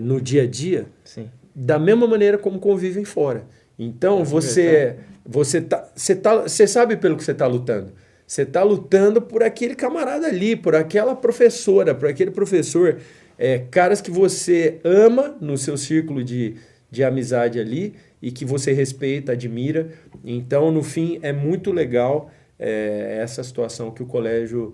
no dia a dia. Sim. Da mesma maneira como convivem fora. Então, você sabe pelo que você está lutando. Você está lutando por aquele camarada ali, por aquela professora, por aquele professor. Caras que você ama no seu círculo de amizade ali e que você respeita, admira. Então, no fim, é muito legal essa situação que o colégio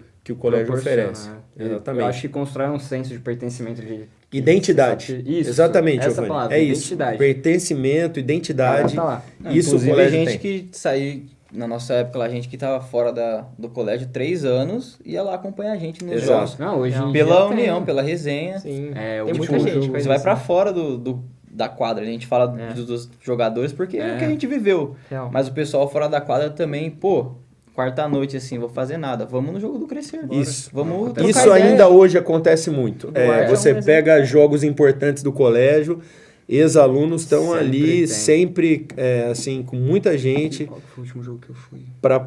oferece. Exatamente. Eu acho que constrói um senso de pertencimento de Identidade. Isso, Exatamente, essa Giovanni. palavra, identidade. Isso. Pertencimento, identidade. Tá lá. Isso o Inclusive, colégio a gente tem. que saiu, na nossa época, a gente que estava fora do colégio 3 anos, ia lá acompanhar a gente nos Exato. jogos. Não, hoje em Pela dia união, tem. pela resenha. Sim. O Tem muita último gente jogo, que faz Você vai isso, pra né? fora da quadra. A gente fala dos jogadores porque é o que a gente viveu. Real. Mas o pessoal fora da quadra também, quarta-noite, assim, vou fazer nada. Vamos no jogo do Crescer. Isso. Vamos trocar Isso ideia. ainda hoje acontece muito. Você pega jogos importantes do colégio, ex-alunos estão Sempre ali, tem. sempre, assim, com muita gente Qual que foi o último jogo que eu fui? para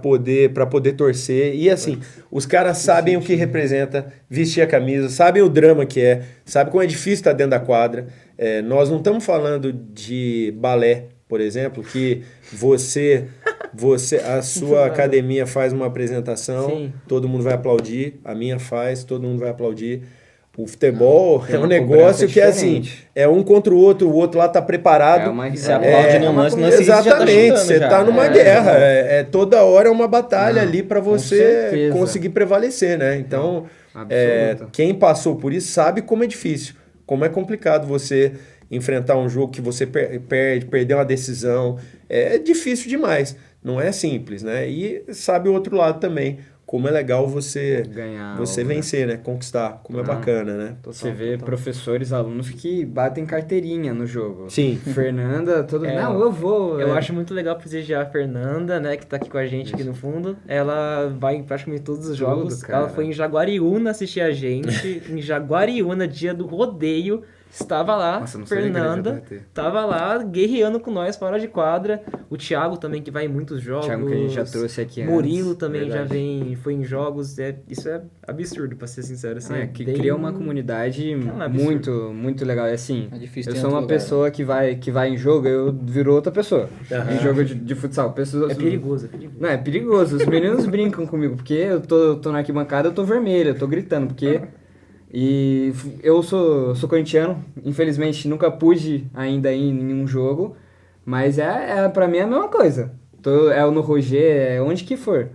poder torcer. E assim, os caras sabem o que representa vestir a camisa, sabem o drama que é, sabem como é difícil estar dentro da quadra. Nós não estamos falando de balé, por exemplo, que a sua academia faz uma apresentação, Sim. todo mundo vai aplaudir, a minha faz, todo mundo vai aplaudir. O futebol tem é um uma negócio cobrança que é assim, diferente. é um contra o outro lá tá preparado. Você aplaude no lance, no lance seguinte já tá Exatamente, chutando você já. tá numa guerra. Toda hora é uma batalha ali para você certeza. conseguir prevalecer, né? Então, Absoluta. quem passou por isso sabe como é difícil, como é complicado você enfrentar um jogo que você perder uma decisão. É difícil demais, não é simples, né? E sabe o outro lado também, como é legal você Ganhar. vencer, né? Conquistar, como é bacana, né? Você vê professores, alunos que batem carteirinha no jogo. Sim. Fernanda, não, eu vou. Eu acho muito legal prestigiar a Fernanda, né, que tá aqui com a gente aqui no fundo. Ela vai em praticamente todos os jogos. cara. Ela foi em Jaguariúna assistir a gente. Em Jaguariúna, dia do rodeio. Estava lá, Nossa, não sabia que era dia do Fernanda, rodeio. tava lá guerreando com nós fora de quadra. O Thiago também, que vai em muitos jogos. Thiago que a gente já trouxe aqui Murilo antes, também verdade. foi em jogos. Isso é absurdo, pra ser sincero. Assim, Que bem- cria uma comunidade um absurdo. muito, muito legal. É assim, É difícil eu ter sou uma outro lugar, pessoa que vai em jogo, eu viro outra pessoa. Aham. Em jogo de futsal. Pessoas, É perigoso, é perigoso. Não, é perigoso. Os meninos brincam comigo, porque eu tô na arquibancada, eu tô vermelho, eu tô gritando, porque... E eu sou corintiano, infelizmente nunca pude ainda ir em nenhum jogo, mas pra mim é a mesma coisa. É no Roger, onde que for.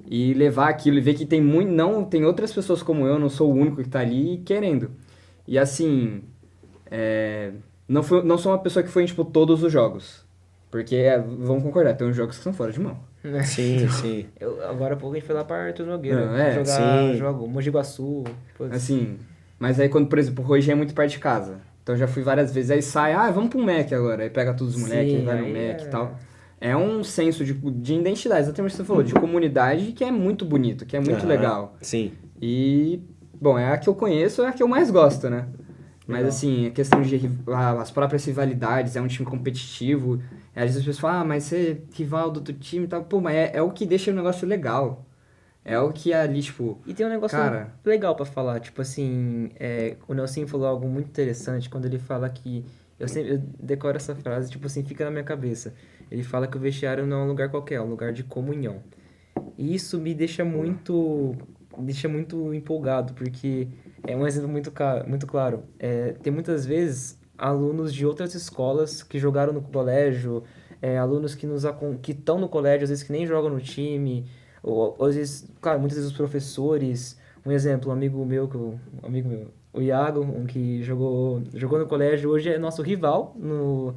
e levar aquilo e ver que tem tem outras pessoas como eu, não sou o único que tá ali querendo. E assim, não sou uma pessoa que foi em, tipo, todos os jogos. Porque, vamos concordar, tem uns jogos que são fora de mão. Sim, sim. Agora há pouco a gente foi lá pra Arthur Nogueira Não, jogar sim. jogo Mogi Guaçu. Assim, mas aí quando, por exemplo, o Roger é muito perto de casa. Então já fui várias vezes, aí sai, vamos pro Mac agora. Aí pega todos os moleques, Sim, vai no aí Mac e tal. É um senso de identidade, exatamente o que você falou, de comunidade que é muito bonito, que é muito legal. Sim. E, bom, é a que eu conheço, é a que eu mais gosto, né? Mas Legal. assim, a questão de as próprias rivalidades, é um time competitivo. Às vezes as pessoas falam, mas você é rival do outro time e tal. Pô, mas é o que deixa o negócio legal. É o que ali, tipo... E tem um negócio Cara... legal pra falar, tipo assim, o Nelson falou algo muito interessante quando ele fala que, eu decoro essa frase, tipo assim, fica na minha cabeça. Ele fala que o vestiário não é um lugar qualquer, é um lugar de comunhão. E isso me deixa muito empolgado, porque é um exemplo muito claro. Tem muitas vezes alunos de outras escolas que jogaram no colégio, alunos que estão no colégio, às vezes que nem jogam no time, ou às vezes, claro, muitas vezes os professores. Um exemplo, um amigo meu, o Iago, que jogou no colégio, hoje é nosso rival no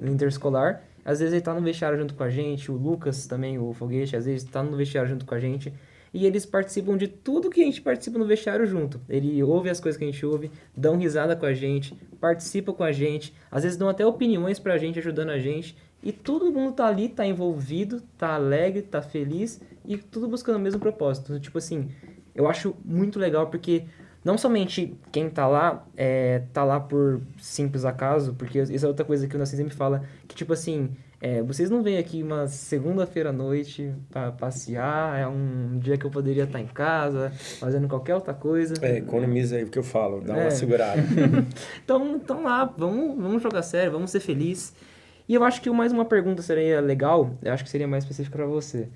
interescolar. Às vezes ele tá no vestiário junto com a gente, o Lucas também, o Foguete, às vezes tá no vestiário junto com a gente. E eles participam de tudo que a gente participa no vestiário junto. Ele ouve as coisas que a gente ouve, dão risada com a gente, participa com a gente, às vezes dão até opiniões pra gente, ajudando a gente. E todo mundo tá ali, tá envolvido, tá alegre, tá feliz e tudo buscando o mesmo propósito. Tipo assim, eu acho muito legal porque não somente quem tá lá por simples acaso, porque isso é outra coisa que o Nassim sempre fala, que tipo assim, vocês não vêm aqui uma segunda-feira à noite pra passear, é um dia que eu poderia estar em casa, fazendo qualquer outra coisa. Economiza aí o que eu falo, dá uma segurada. Então lá, vamos jogar sério, vamos ser felizes. E eu acho que mais uma pergunta seria legal, eu acho que seria mais específica para você.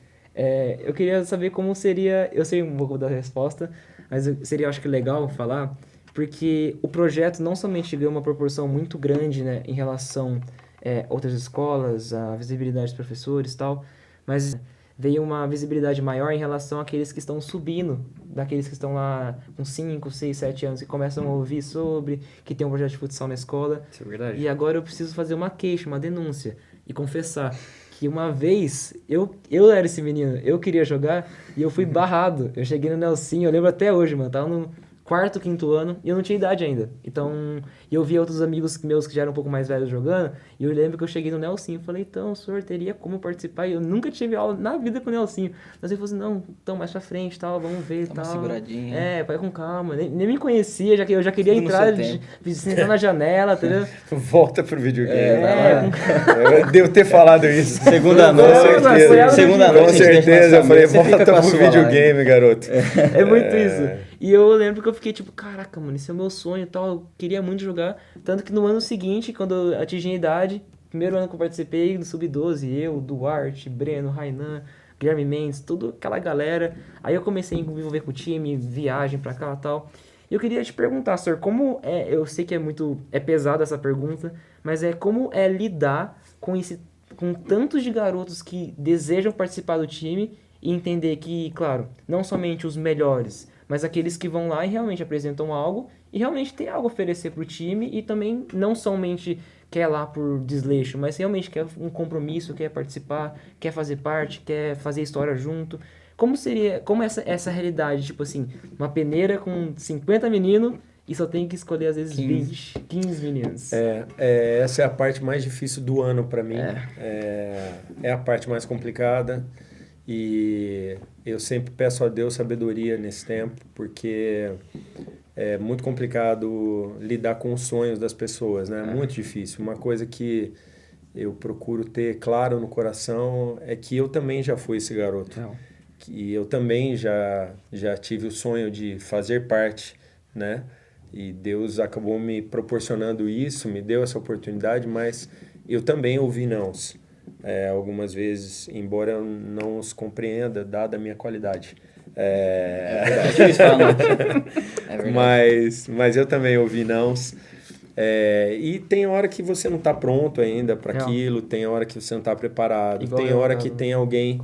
Eu queria saber como seria, eu sei um pouco da resposta, mas seria, acho que legal falar, porque o projeto não somente ganhou uma proporção muito grande, né, em relação a outras escolas, a visibilidade dos professores e tal, mas veio uma visibilidade maior em relação àqueles que estão subindo, daqueles que estão lá com 5, 6, 7 anos e começam a ouvir sobre que tem um projeto de futsal na escola. Isso é verdade. E agora eu preciso fazer uma queixa, uma denúncia e confessar que uma vez eu era esse menino, eu queria jogar e eu fui barrado. Eu cheguei no Nelsinho, eu lembro até hoje, mano, tava no quarto, quinto ano e eu não tinha idade ainda. Então, eu via outros amigos meus que já eram um pouco mais velhos jogando e eu lembro que eu cheguei no Nelsinho e falei, então, o senhor teria como participar? E eu nunca tive aula na vida com o Nelsinho. Mas ele falou assim, não, então, mais pra frente, tal, vamos ver, Dá tal. uma seguradinha. Vai com calma. Nem me conhecia, eu já queria Tudo no entrar, seu tempo. sentar na janela, entendeu? Volta pro videogame. É. Eu devo ter falado isso. Segunda Com noite. certeza. Segunda Com noite. a gente deixa certeza. Eu nossa falei, mesa, você fica volta com a pro sua videogame, garoto. É muito isso. E eu lembro que eu fiquei tipo, caraca, mano, esse é o meu sonho e tal, eu queria muito jogar. Tanto que no ano seguinte, quando eu atingi a idade, primeiro ano que eu participei, no Sub-12, eu, Duarte, Breno, Rainan, Guilherme Mendes, toda aquela galera. Aí eu comecei a me envolver com o time, viagem pra cá e tal. E eu queria te perguntar, senhor, como eu sei que é pesada essa pergunta, mas como é lidar com tantos de garotos que desejam participar do time e entender que, claro, não somente os melhores, mas aqueles que vão lá e realmente apresentam algo e realmente tem algo a oferecer pro time e também não somente quer lá por desleixo, mas realmente quer um compromisso, quer participar, quer fazer parte, quer fazer história junto. Como essa realidade, tipo assim, uma peneira com 50 meninos e só tem que escolher às vezes 15 meninos. Essa é a parte mais difícil do ano para mim. É a parte mais complicada. E eu sempre peço a Deus sabedoria nesse tempo, porque é muito complicado lidar com os sonhos das pessoas, né? Muito difícil. Uma coisa que eu procuro ter claro no coração é que eu também já fui esse garoto. Que eu também já tive o sonho de fazer parte, né? E Deus acabou me proporcionando isso, me deu essa oportunidade, mas eu também ouvi nãos. Algumas vezes, embora eu não os compreenda, dada a minha qualidade. É difícil falar não. É verdade. Mas eu também ouvi nãos. E tem hora que você não está pronto ainda para aquilo, tem hora que você não está preparado, Igual tem eu, hora cara. que tem alguém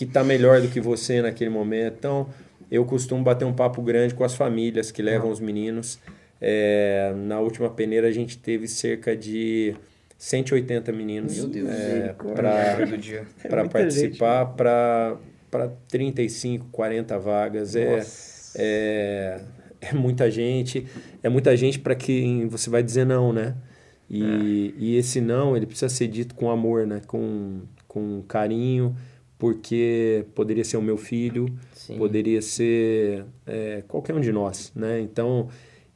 que tá melhor do que você naquele momento. Então, eu costumo bater um papo grande com as famílias que levam os meninos. Na última peneira, a gente teve cerca de 180 meninos para participar, para 35, 40 vagas. É muita gente. É muita gente para quem você vai dizer não, né? E esse não, ele precisa ser dito com amor, né? Com carinho, porque poderia ser o meu filho, Sim. poderia ser qualquer um de nós, né? Então,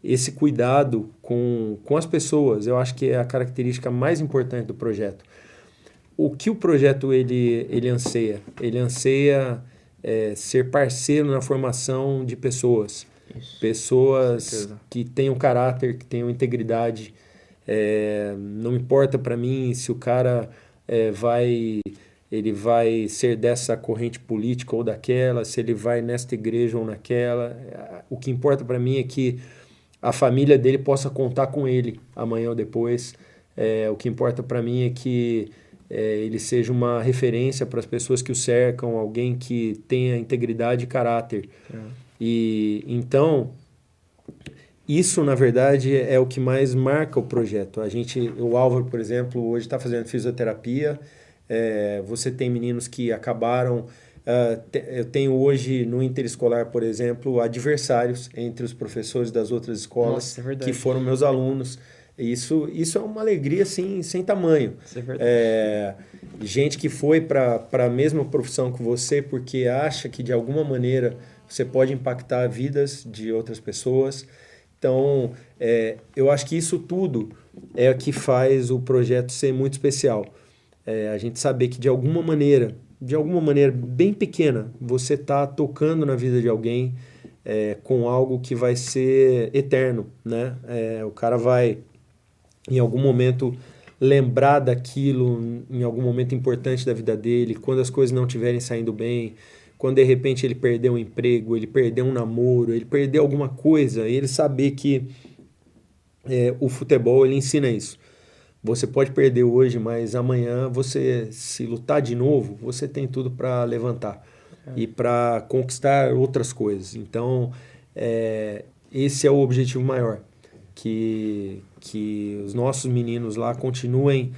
esse cuidado com as pessoas, eu acho que é a característica mais importante do projeto. O que o projeto ele anseia? Ele anseia ser parceiro na formação de pessoas. Isso. Pessoas que tenham caráter, que tenham integridade. Não importa para mim se o cara ele vai ser dessa corrente política ou daquela, se ele vai nesta igreja ou naquela. O que importa para mim é que a família dele possa contar com ele amanhã ou depois. O que importa para mim é que ele seja uma referência para as pessoas que o cercam, alguém que tenha integridade e caráter. E então, isso na verdade é o que mais marca o projeto. O Álvaro, por exemplo, hoje está fazendo fisioterapia. Você tem meninos que acabaram... eu tenho hoje no interescolar, por exemplo, adversários entre os professores das outras escolas. Nossa, é verdade. Que foram meus alunos. Isso é uma alegria assim, sem tamanho. Isso é verdade. Gente que foi para a mesma profissão que você porque acha que de alguma maneira você pode impactar vidas de outras pessoas. Então, eu acho que isso tudo é o que faz o projeto ser muito especial. A gente saber que de alguma maneira bem pequena, você está tocando na vida de alguém com algo que vai ser eterno, né? O cara vai, em algum momento, lembrar daquilo, em algum momento importante da vida dele, quando as coisas não estiverem saindo bem, quando de repente ele perdeu um emprego, ele perdeu um namoro, ele perdeu alguma coisa, ele saber que o futebol ele ensina isso. Você pode perder hoje, mas amanhã você, se lutar de novo, você tem tudo para levantar e para conquistar outras coisas. Então, esse é o objetivo maior, que os nossos meninos lá continuem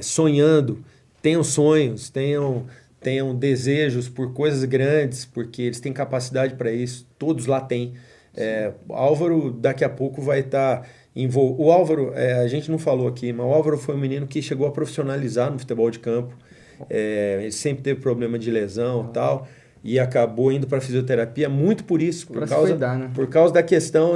sonhando, tenham sonhos, tenham desejos por coisas grandes, porque eles têm capacidade para isso, todos lá têm. O Álvaro daqui a pouco vai estar... O Álvaro, a gente não falou aqui, mas o Álvaro foi um menino que chegou a profissionalizar no futebol de campo. Ele sempre teve problema de lesão e tal, e acabou indo para fisioterapia muito por isso, por causa da questão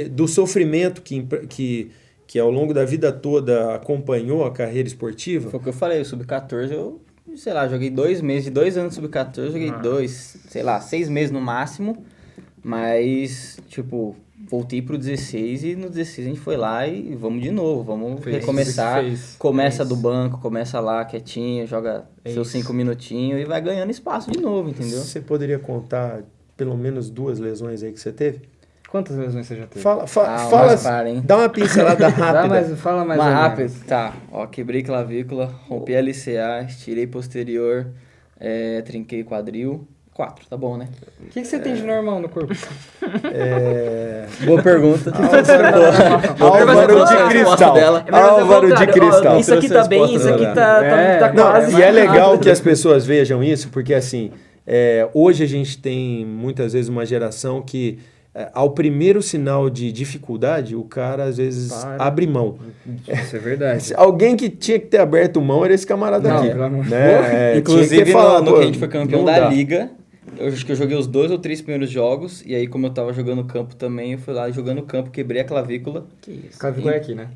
do sofrimento que ao longo da vida toda acompanhou a carreira esportiva. Foi o que eu falei, o Sub-14 eu, joguei 2 meses, de 2 anos de Sub-14, joguei 6 meses no máximo, mas, voltei pro 16 e no 16 a gente foi lá e vamos de novo, vamos recomeçar. Começa do banco, começa lá quietinho, joga seus 5 minutinhos e vai ganhando espaço de novo, entendeu? Você poderia contar pelo menos 2 lesões aí que você teve? Quantas lesões você já teve? Dá uma pincelada rápida. Fala mais uma rápida. Tá, quebrei clavícula, rompi LCA, estirei posterior, trinquei quadril. 4, tá bom, né? O que você tem de normal no corpo? Boa pergunta. Álvaro de cristal. Álvaro de cristal. Isso aqui tá bem, isso aqui tá quase. E é legal que as pessoas vejam isso, porque assim, hoje a gente tem muitas vezes uma geração que ao primeiro sinal de dificuldade, o cara às vezes abre mão. Isso é verdade. Alguém que tinha que ter aberto mão era esse camarada aqui. Né? Inclusive, no que a gente foi campeão da Liga, eu acho que eu joguei os 2 ou 3 primeiros jogos, e aí como eu tava jogando campo também, eu fui lá jogando campo, quebrei a clavícula. Que isso? Clavícula é aqui, né?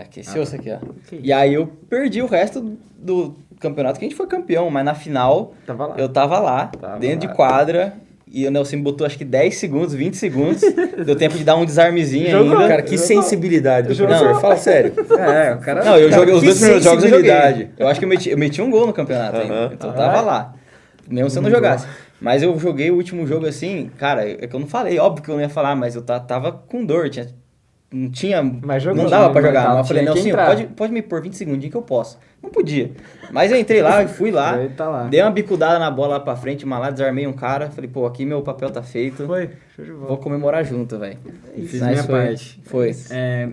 Aqueceu isso aqui, ó. E aí eu perdi o resto do campeonato, que a gente foi campeão, mas na final eu tava lá, dentro de quadra, e o Nelson botou acho que 10 segundos, 20 segundos, deu tempo de dar um desarmezinho ainda. Cara, que sensibilidade do professor, fala sério. O cara... Não, eu joguei os 2 primeiros jogos, eu joguei. Eu acho que eu meti um gol no campeonato ainda, então eu tava lá, mesmo se eu não jogasse. Mas eu joguei o último jogo assim, cara, é que eu não falei, óbvio que eu não ia falar, mas eu tava com dor, tinha não tinha, Mas jogou. não dava pra Não jogar. dava, Mas eu falei, tinha que Nelsinho, entrar. pode me pôr 20 segundinhos que eu posso. Não podia. Mas eu entrei lá, fui lá, Aí tá lá. dei uma bicudada na bola lá pra frente, mas lá desarmei um cara, falei, pô, aqui meu papel tá feito, Foi, show de bola. vou comemorar junto, velho. Fiz Mas minha foi- parte. Foi.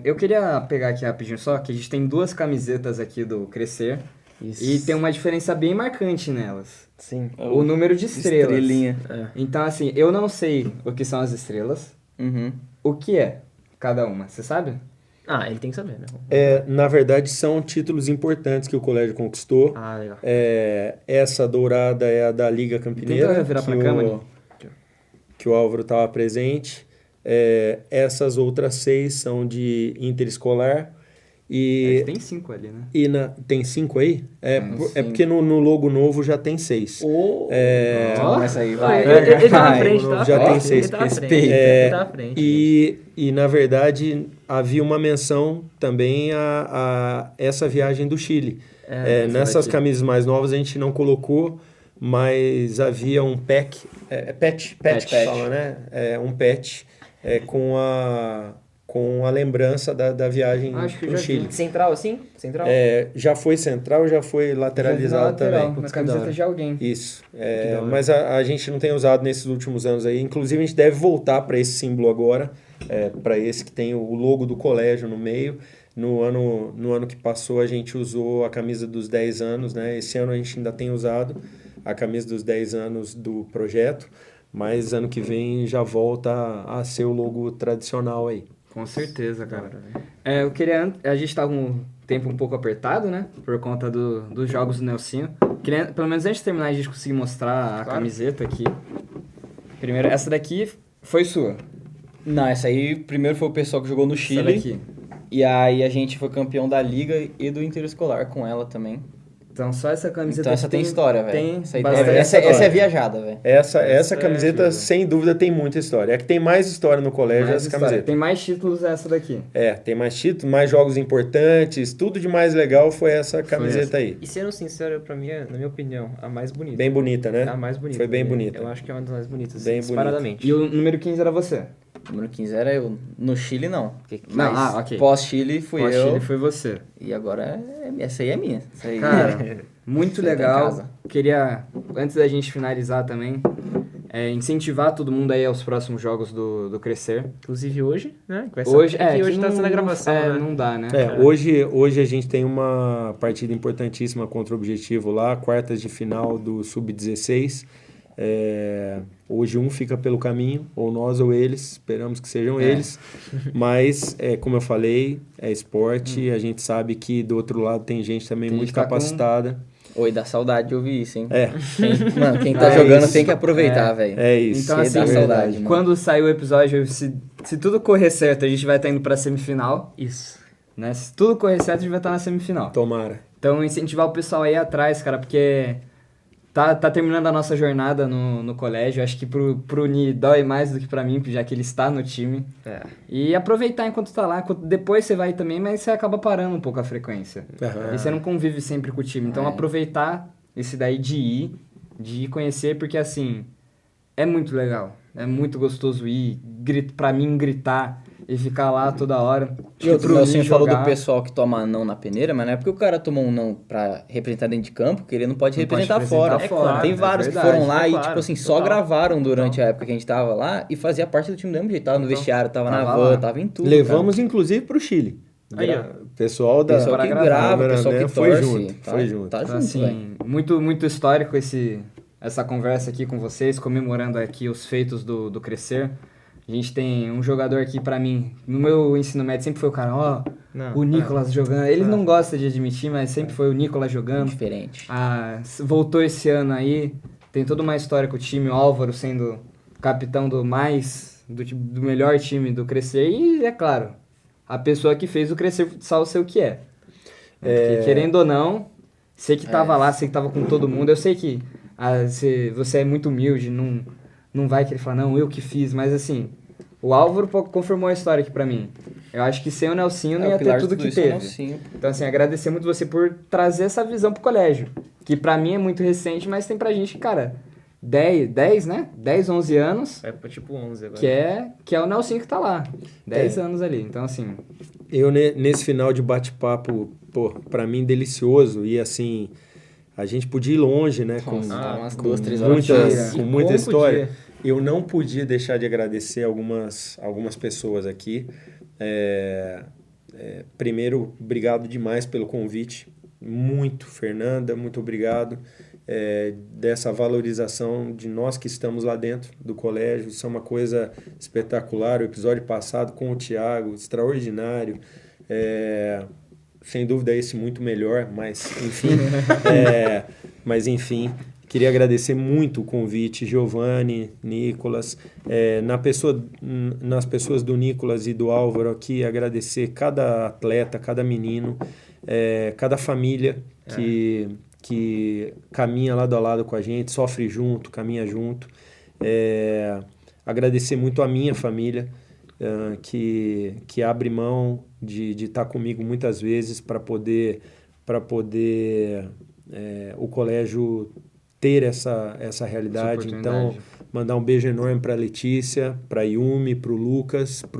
Eu queria pegar aqui rapidinho só, que a gente tem 2 camisetas aqui do Crescer. Isso. E tem uma diferença bem marcante nelas. Sim. O número de estrelas. Estrelinha. Então, assim, eu não sei o que são as estrelas. Uhum. O que é cada uma, você sabe? Ah, ele tem que saber, né? Na verdade, são títulos importantes que o colégio conquistou. Ah, legal. Essa dourada é a da Liga Campineira, Tenta virar pra câmera. que o Álvaro estava presente. Essas outras 6 são de interescolar. E, Tem 5 ali, né? tem 5 aí? É cinco. porque no logo novo já tem 6. Então, essa aí, vai. Ele tá na Vai. frente, tá? Já tem Ele 6. tá na frente. Respeita. Ele tá na frente. E, na verdade, havia uma menção também a essa viagem do Chile. Nessas daqui. camisas mais novas a gente não colocou, mas havia um patch que fala, né? Um patch com a lembrança da viagem Acho que pro já vi. Chile. Central, assim? Central? Já foi central, já foi lateralizado também. Na Putz, que da camiseta hora. de alguém. Isso. da hora. Mas a gente não tem usado nesses últimos anos aí. Inclusive, a gente deve voltar para esse símbolo agora, para esse que tem o logo do colégio no meio. No ano que passou, a gente usou a camisa dos 10 anos, né? Esse ano a gente ainda tem usado a camisa dos 10 anos do projeto, mas ano que vem já volta a ser o logo tradicional aí. Com certeza, cara. Eu queria... A gente tá com um tempo um pouco apertado, né? Por conta dos jogos do Nelsinho. Queria, pelo menos antes de terminar, a gente conseguir mostrar a camiseta aqui. Primeiro, essa daqui foi sua. Não, essa aí primeiro foi o pessoal que jogou no Essa Chile. daqui. E aí a gente foi campeão da Liga e do Interescolar com ela também. Então, só essa camiseta Então essa aqui tem história, velho. Tem Essa, aí- bastante essa história. é viajada, velho. Essa é camiseta, incrível. sem dúvida, tem muita história. É que tem mais história no colégio, Mais essa história. camiseta. Tem mais títulos essa daqui. Tem mais títulos, mais jogos importantes, tudo de mais legal foi essa camiseta essa. aí. E sendo sincero, pra mim, na minha opinião, a mais bonita. Bem bonita, né? É a mais bonita. Foi bem né? bonita. Eu acho que é uma das mais bonitas, Bem disparadamente. E o número 15 era você. O número 15 era eu. No Chile, não. Não, Mas ok. pós-Chile fui Pós eu. Chile foi você. E agora essa aí é minha. Essa aí Cara, muito Você tá em legal. casa. Queria, antes da gente finalizar também, incentivar todo mundo aí aos próximos jogos do Crescer. Inclusive hoje, né? Que vai ser- Hoje, que hoje que tá não- sendo a gravação, né? não dá, né? Hoje a gente tem uma partida importantíssima contra o Objetivo lá, quartas de final do Sub-16. Hoje um fica pelo caminho, ou nós ou eles, esperamos que sejam eles. Mas, como eu falei, é esporte, a gente sabe que do outro lado tem gente também Tem muito que tá com- capacitada. Oi, dá saudade de ouvir isso, hein? É, Mano, quem tá É jogando isso. tem que aproveitar, velho. é isso. Então, Que assim, dá saudade, mano. quando sair o episódio, se tudo correr certo, a gente vai estar indo pra semifinal, Isso. né? Se tudo correr certo, a gente vai estar na semifinal. Tomara. Então, incentivar o pessoal aí atrás, cara, porque tá terminando a nossa jornada no colégio. Acho que pro Ni dói mais do que pra mim, já que ele está no time. E aproveitar enquanto tá lá. Depois você vai também, mas você acaba parando um pouco a frequência. Aham. E você não convive sempre com o time. Então, aproveitar esse daí de ir conhecer, porque assim, é muito legal. É muito gostoso ir, pra mim, gritar e ficar lá toda hora. E outro, o Nelson Ni falou do jogar. pessoal que toma não na peneira, mas não é porque o cara tomou um não pra representar dentro de campo, que ele não pode Não pode representar fora. representar fora, Tem é vários que verdade, foram lá é e, claro, tipo assim, só total. gravaram durante a época que a gente tava lá e fazia parte do time do mesmo jeito. Tava no vestiário, tava na Tava van, lá. tava em tudo. Levamos, inclusive, pro Chile. Aí, ó. Pessoal da... Pessoal que Pra grava, gravar, pessoal né? que Foi torce. junto, tá, foi junto. Tá Então, junto, velho. assim, muito histórico essa conversa aqui com vocês, comemorando aqui os feitos do Crescer. A gente tem um jogador aqui, pra mim, no meu ensino médio, sempre foi o cara, Não, o Nicolas jogando. Ele É. não gosta de admitir, mas sempre foi o Nicolas jogando. Diferente. Voltou esse ano aí, tem toda uma história com o time, o Álvaro sendo capitão do melhor time do Crescer. E, é claro, a pessoa que fez o Crescer Futsal ser o que é. Porque, querendo ou não, sei que tava lá, sei que tava com todo mundo. Eu sei que você é muito humilde, não vai querer falar, não, eu que fiz. Mas assim, o Álvaro confirmou a história aqui pra mim. Eu acho que sem o Nelsinho não É, ia o pilar ter de tudo que isso é o teve. Nelsinho. Então, assim, agradecer muito você por trazer essa visão pro colégio. Que pra mim é muito recente, mas tem pra gente que, cara, 10, né? 10, 11 anos, Vai pra tipo 11 agora. que é o Nelsinho que tá lá. 10 anos ali. Então, assim, Eu, nesse final de bate-papo, pô, pra mim, delicioso. E, assim, a gente podia ir longe, né? Com, Nossa, umas com 2, 3 horas. muitas, E com muita como história. podia? Eu não podia deixar de agradecer algumas pessoas aqui. Primeiro, obrigado demais pelo convite. Muito, Fernanda, muito obrigado. Dessa valorização de nós que estamos lá dentro do colégio. Isso é uma coisa espetacular. O episódio passado com o Thiago, extraordinário. Sem dúvida esse muito melhor, mas enfim, queria agradecer muito o convite, Giovanni, Nicolas, nas pessoas do Nicolas e do Álvaro aqui, agradecer cada atleta, cada menino, cada família que caminha lado a lado com a gente, sofre junto, caminha junto. Agradecer muito a minha família, que abre mão de estar comigo muitas vezes para poder o colégio ter essa realidade. Então, mandar um beijo enorme para a Letícia, para a Yumi, para o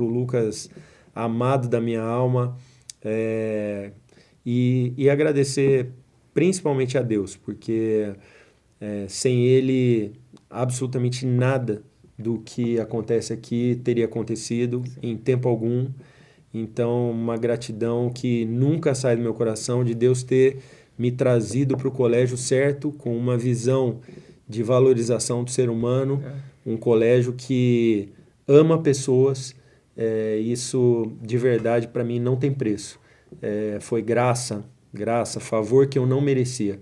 Lucas amado da minha alma, e agradecer principalmente a Deus, porque sem Ele absolutamente nada do que acontece aqui teria acontecido em tempo algum. Então, uma gratidão que nunca sai do meu coração de Deus ter me trazido para o colégio certo, com uma visão de valorização do ser humano, um colégio que ama pessoas. Isso, de verdade, para mim não tem preço. Foi graça, favor que eu não merecia.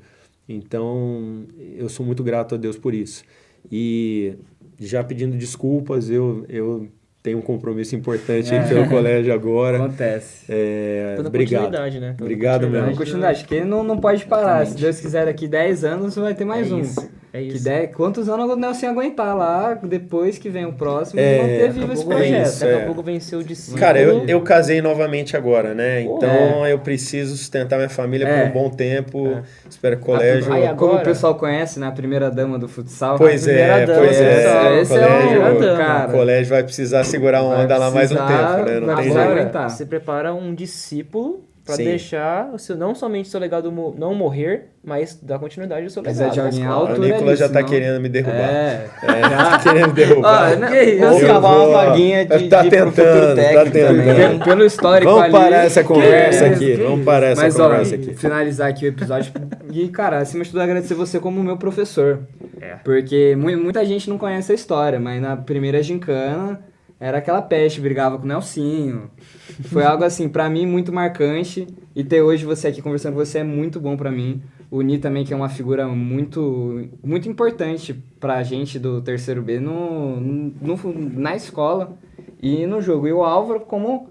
Então, eu sou muito grato a Deus por isso. E já pedindo desculpas, eu tenho um compromisso importante aí pelo colégio agora. acontece. Obrigado. Continuidade, né? Obrigado mesmo. Vamos continuar, acho que não pode parar. Se Deus quiser, daqui 10 anos vai ter mais um. É isso. Quantos anos o Nelson aguentar lá, depois que vem o próximo, manter vivo esse projeto. Daqui a pouco venceu o discípulo. Cara, eu casei novamente agora, né? Então eu preciso sustentar minha família por um bom tempo. Espero que o colégio... Aí, Como agora- o pessoal conhece, né? A primeira dama do futsal. Pois é. Esse O colégio vai precisar segurar a onda lá mais um tempo, né? Não vai tem precisar jeito. aguentar. Você prepara um discípulo para Sim. deixar não somente o seu legado não morrer, mas dar continuidade ao seu Precisa legado. de alguém na alto. escola. O Nicolas já tá senão- querendo me derrubar. Já. Tá querendo me derrubar. Vamos cavar uma vaguinha de Tá pro tentando, futuro técnico também. Pelo histórico Vamos ali, parar essa conversa que aqui. isso. Vamos parar essa Mas, conversa aqui. finalizar aqui o episódio. E, cara, acima de tudo, agradecer você como meu professor. É. Porque muita gente não conhece a história, mas na primeira gincana era aquela peste, brigava com o Nelsinho. Foi algo assim, pra mim, muito marcante. E ter hoje você aqui conversando com você é muito bom pra mim. O Ni também, que é uma figura muito, muito importante pra gente do terceiro B na escola e no jogo. E o Álvaro como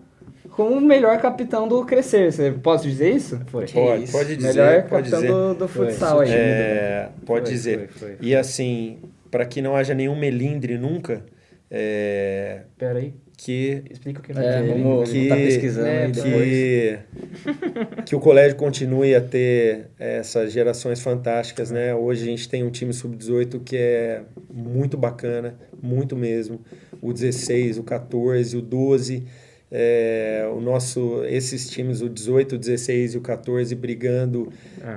o melhor capitão do Crescer. Posso dizer isso? Pode dizer. Melhor pode capitão dizer. do futsal aí. Pode dizer. Foi. E assim, para que não haja nenhum melindre nunca, Pera aí, que explica o que Vamos estar pesquisando aí depois. que o colégio continue a ter essas gerações fantásticas, né? Hoje a gente tem um time sub-18 que é muito bacana, muito mesmo. O 16, o 14, o 12, esses times, o 18, o 16 e o 14, brigando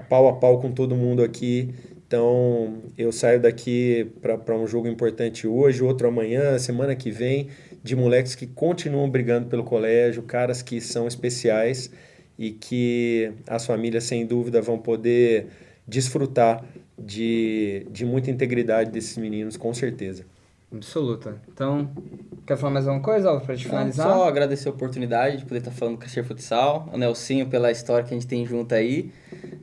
pau a pau com todo mundo aqui. Então, eu saio daqui para um jogo importante hoje, outro amanhã, semana que vem, de moleques que continuam brigando pelo colégio, caras que são especiais e que as famílias, sem dúvida, vão poder desfrutar de muita integridade desses meninos, com certeza. Absoluta. Então, quer falar mais alguma coisa, Álvaro, pra gente finalizar? Só agradecer a oportunidade de poder estar falando do Crescer Futsal, o Nelsinho pela história que a gente tem junto aí.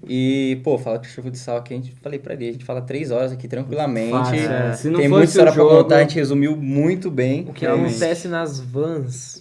E, falar do Crescer Futsal aqui, falei pra ele, a gente fala 3 horas aqui tranquilamente. Fácil, Se não tem fosse muita história o jogo, pra contar, a gente resumiu muito bem. O que Realmente. acontece nas vans.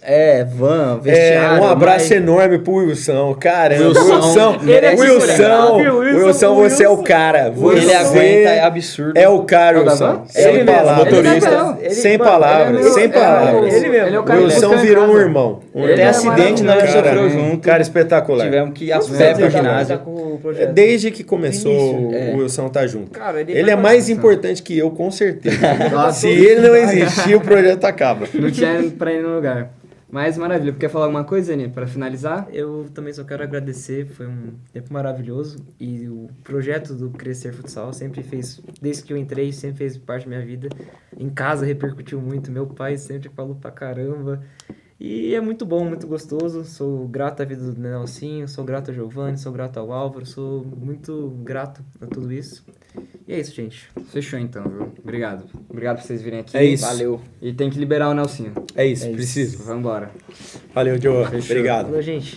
Van, vestiário. Um abraço mas- enorme pro Wilson. Caramba, Wilson, merece Wilson, você é o cara. Ele Você aguenta, é absurdo. é o cara, É o da Wilson. van? Sem Ele mesmo, palavras. motorista. Sem palavras, sem palavras. Ele mesmo. Ele é o cara que Wilson busca em virou um casa. irmão. Ele Tem é acidente, nós maravilhoso. sofreu Cara, junto. cara espetacular. Tivemos que ir a Quantos pé anos pro ele tá ginásio. com o projeto? Desde que começou início, o Wilson tá junto. Cara, Ele é mais importante que eu, com certeza. Nossa. Se ele não existir, o projeto acaba. Não tinha pra ir no lugar. Mas maravilha. Quer falar alguma coisa, Ani, pra finalizar? Eu também só quero agradecer, foi um tempo maravilhoso e o projeto do Crescer Futsal sempre fez, desde que eu entrei, sempre fez parte da minha vida. Em casa repercutiu muito, meu pai sempre falou pra caramba. E é muito bom, muito gostoso. Sou grato à vida do Nelsinho, sou grato ao Giovanni, sou grato ao Álvaro, sou muito grato a tudo isso. E é isso, gente. Fechou então, viu? Obrigado. Obrigado por vocês virem aqui. É isso. Valeu. E tem que liberar o Nelsinho. É isso, preciso. Vambora. Valeu, Joe. Fechou. Obrigado. Falou, gente.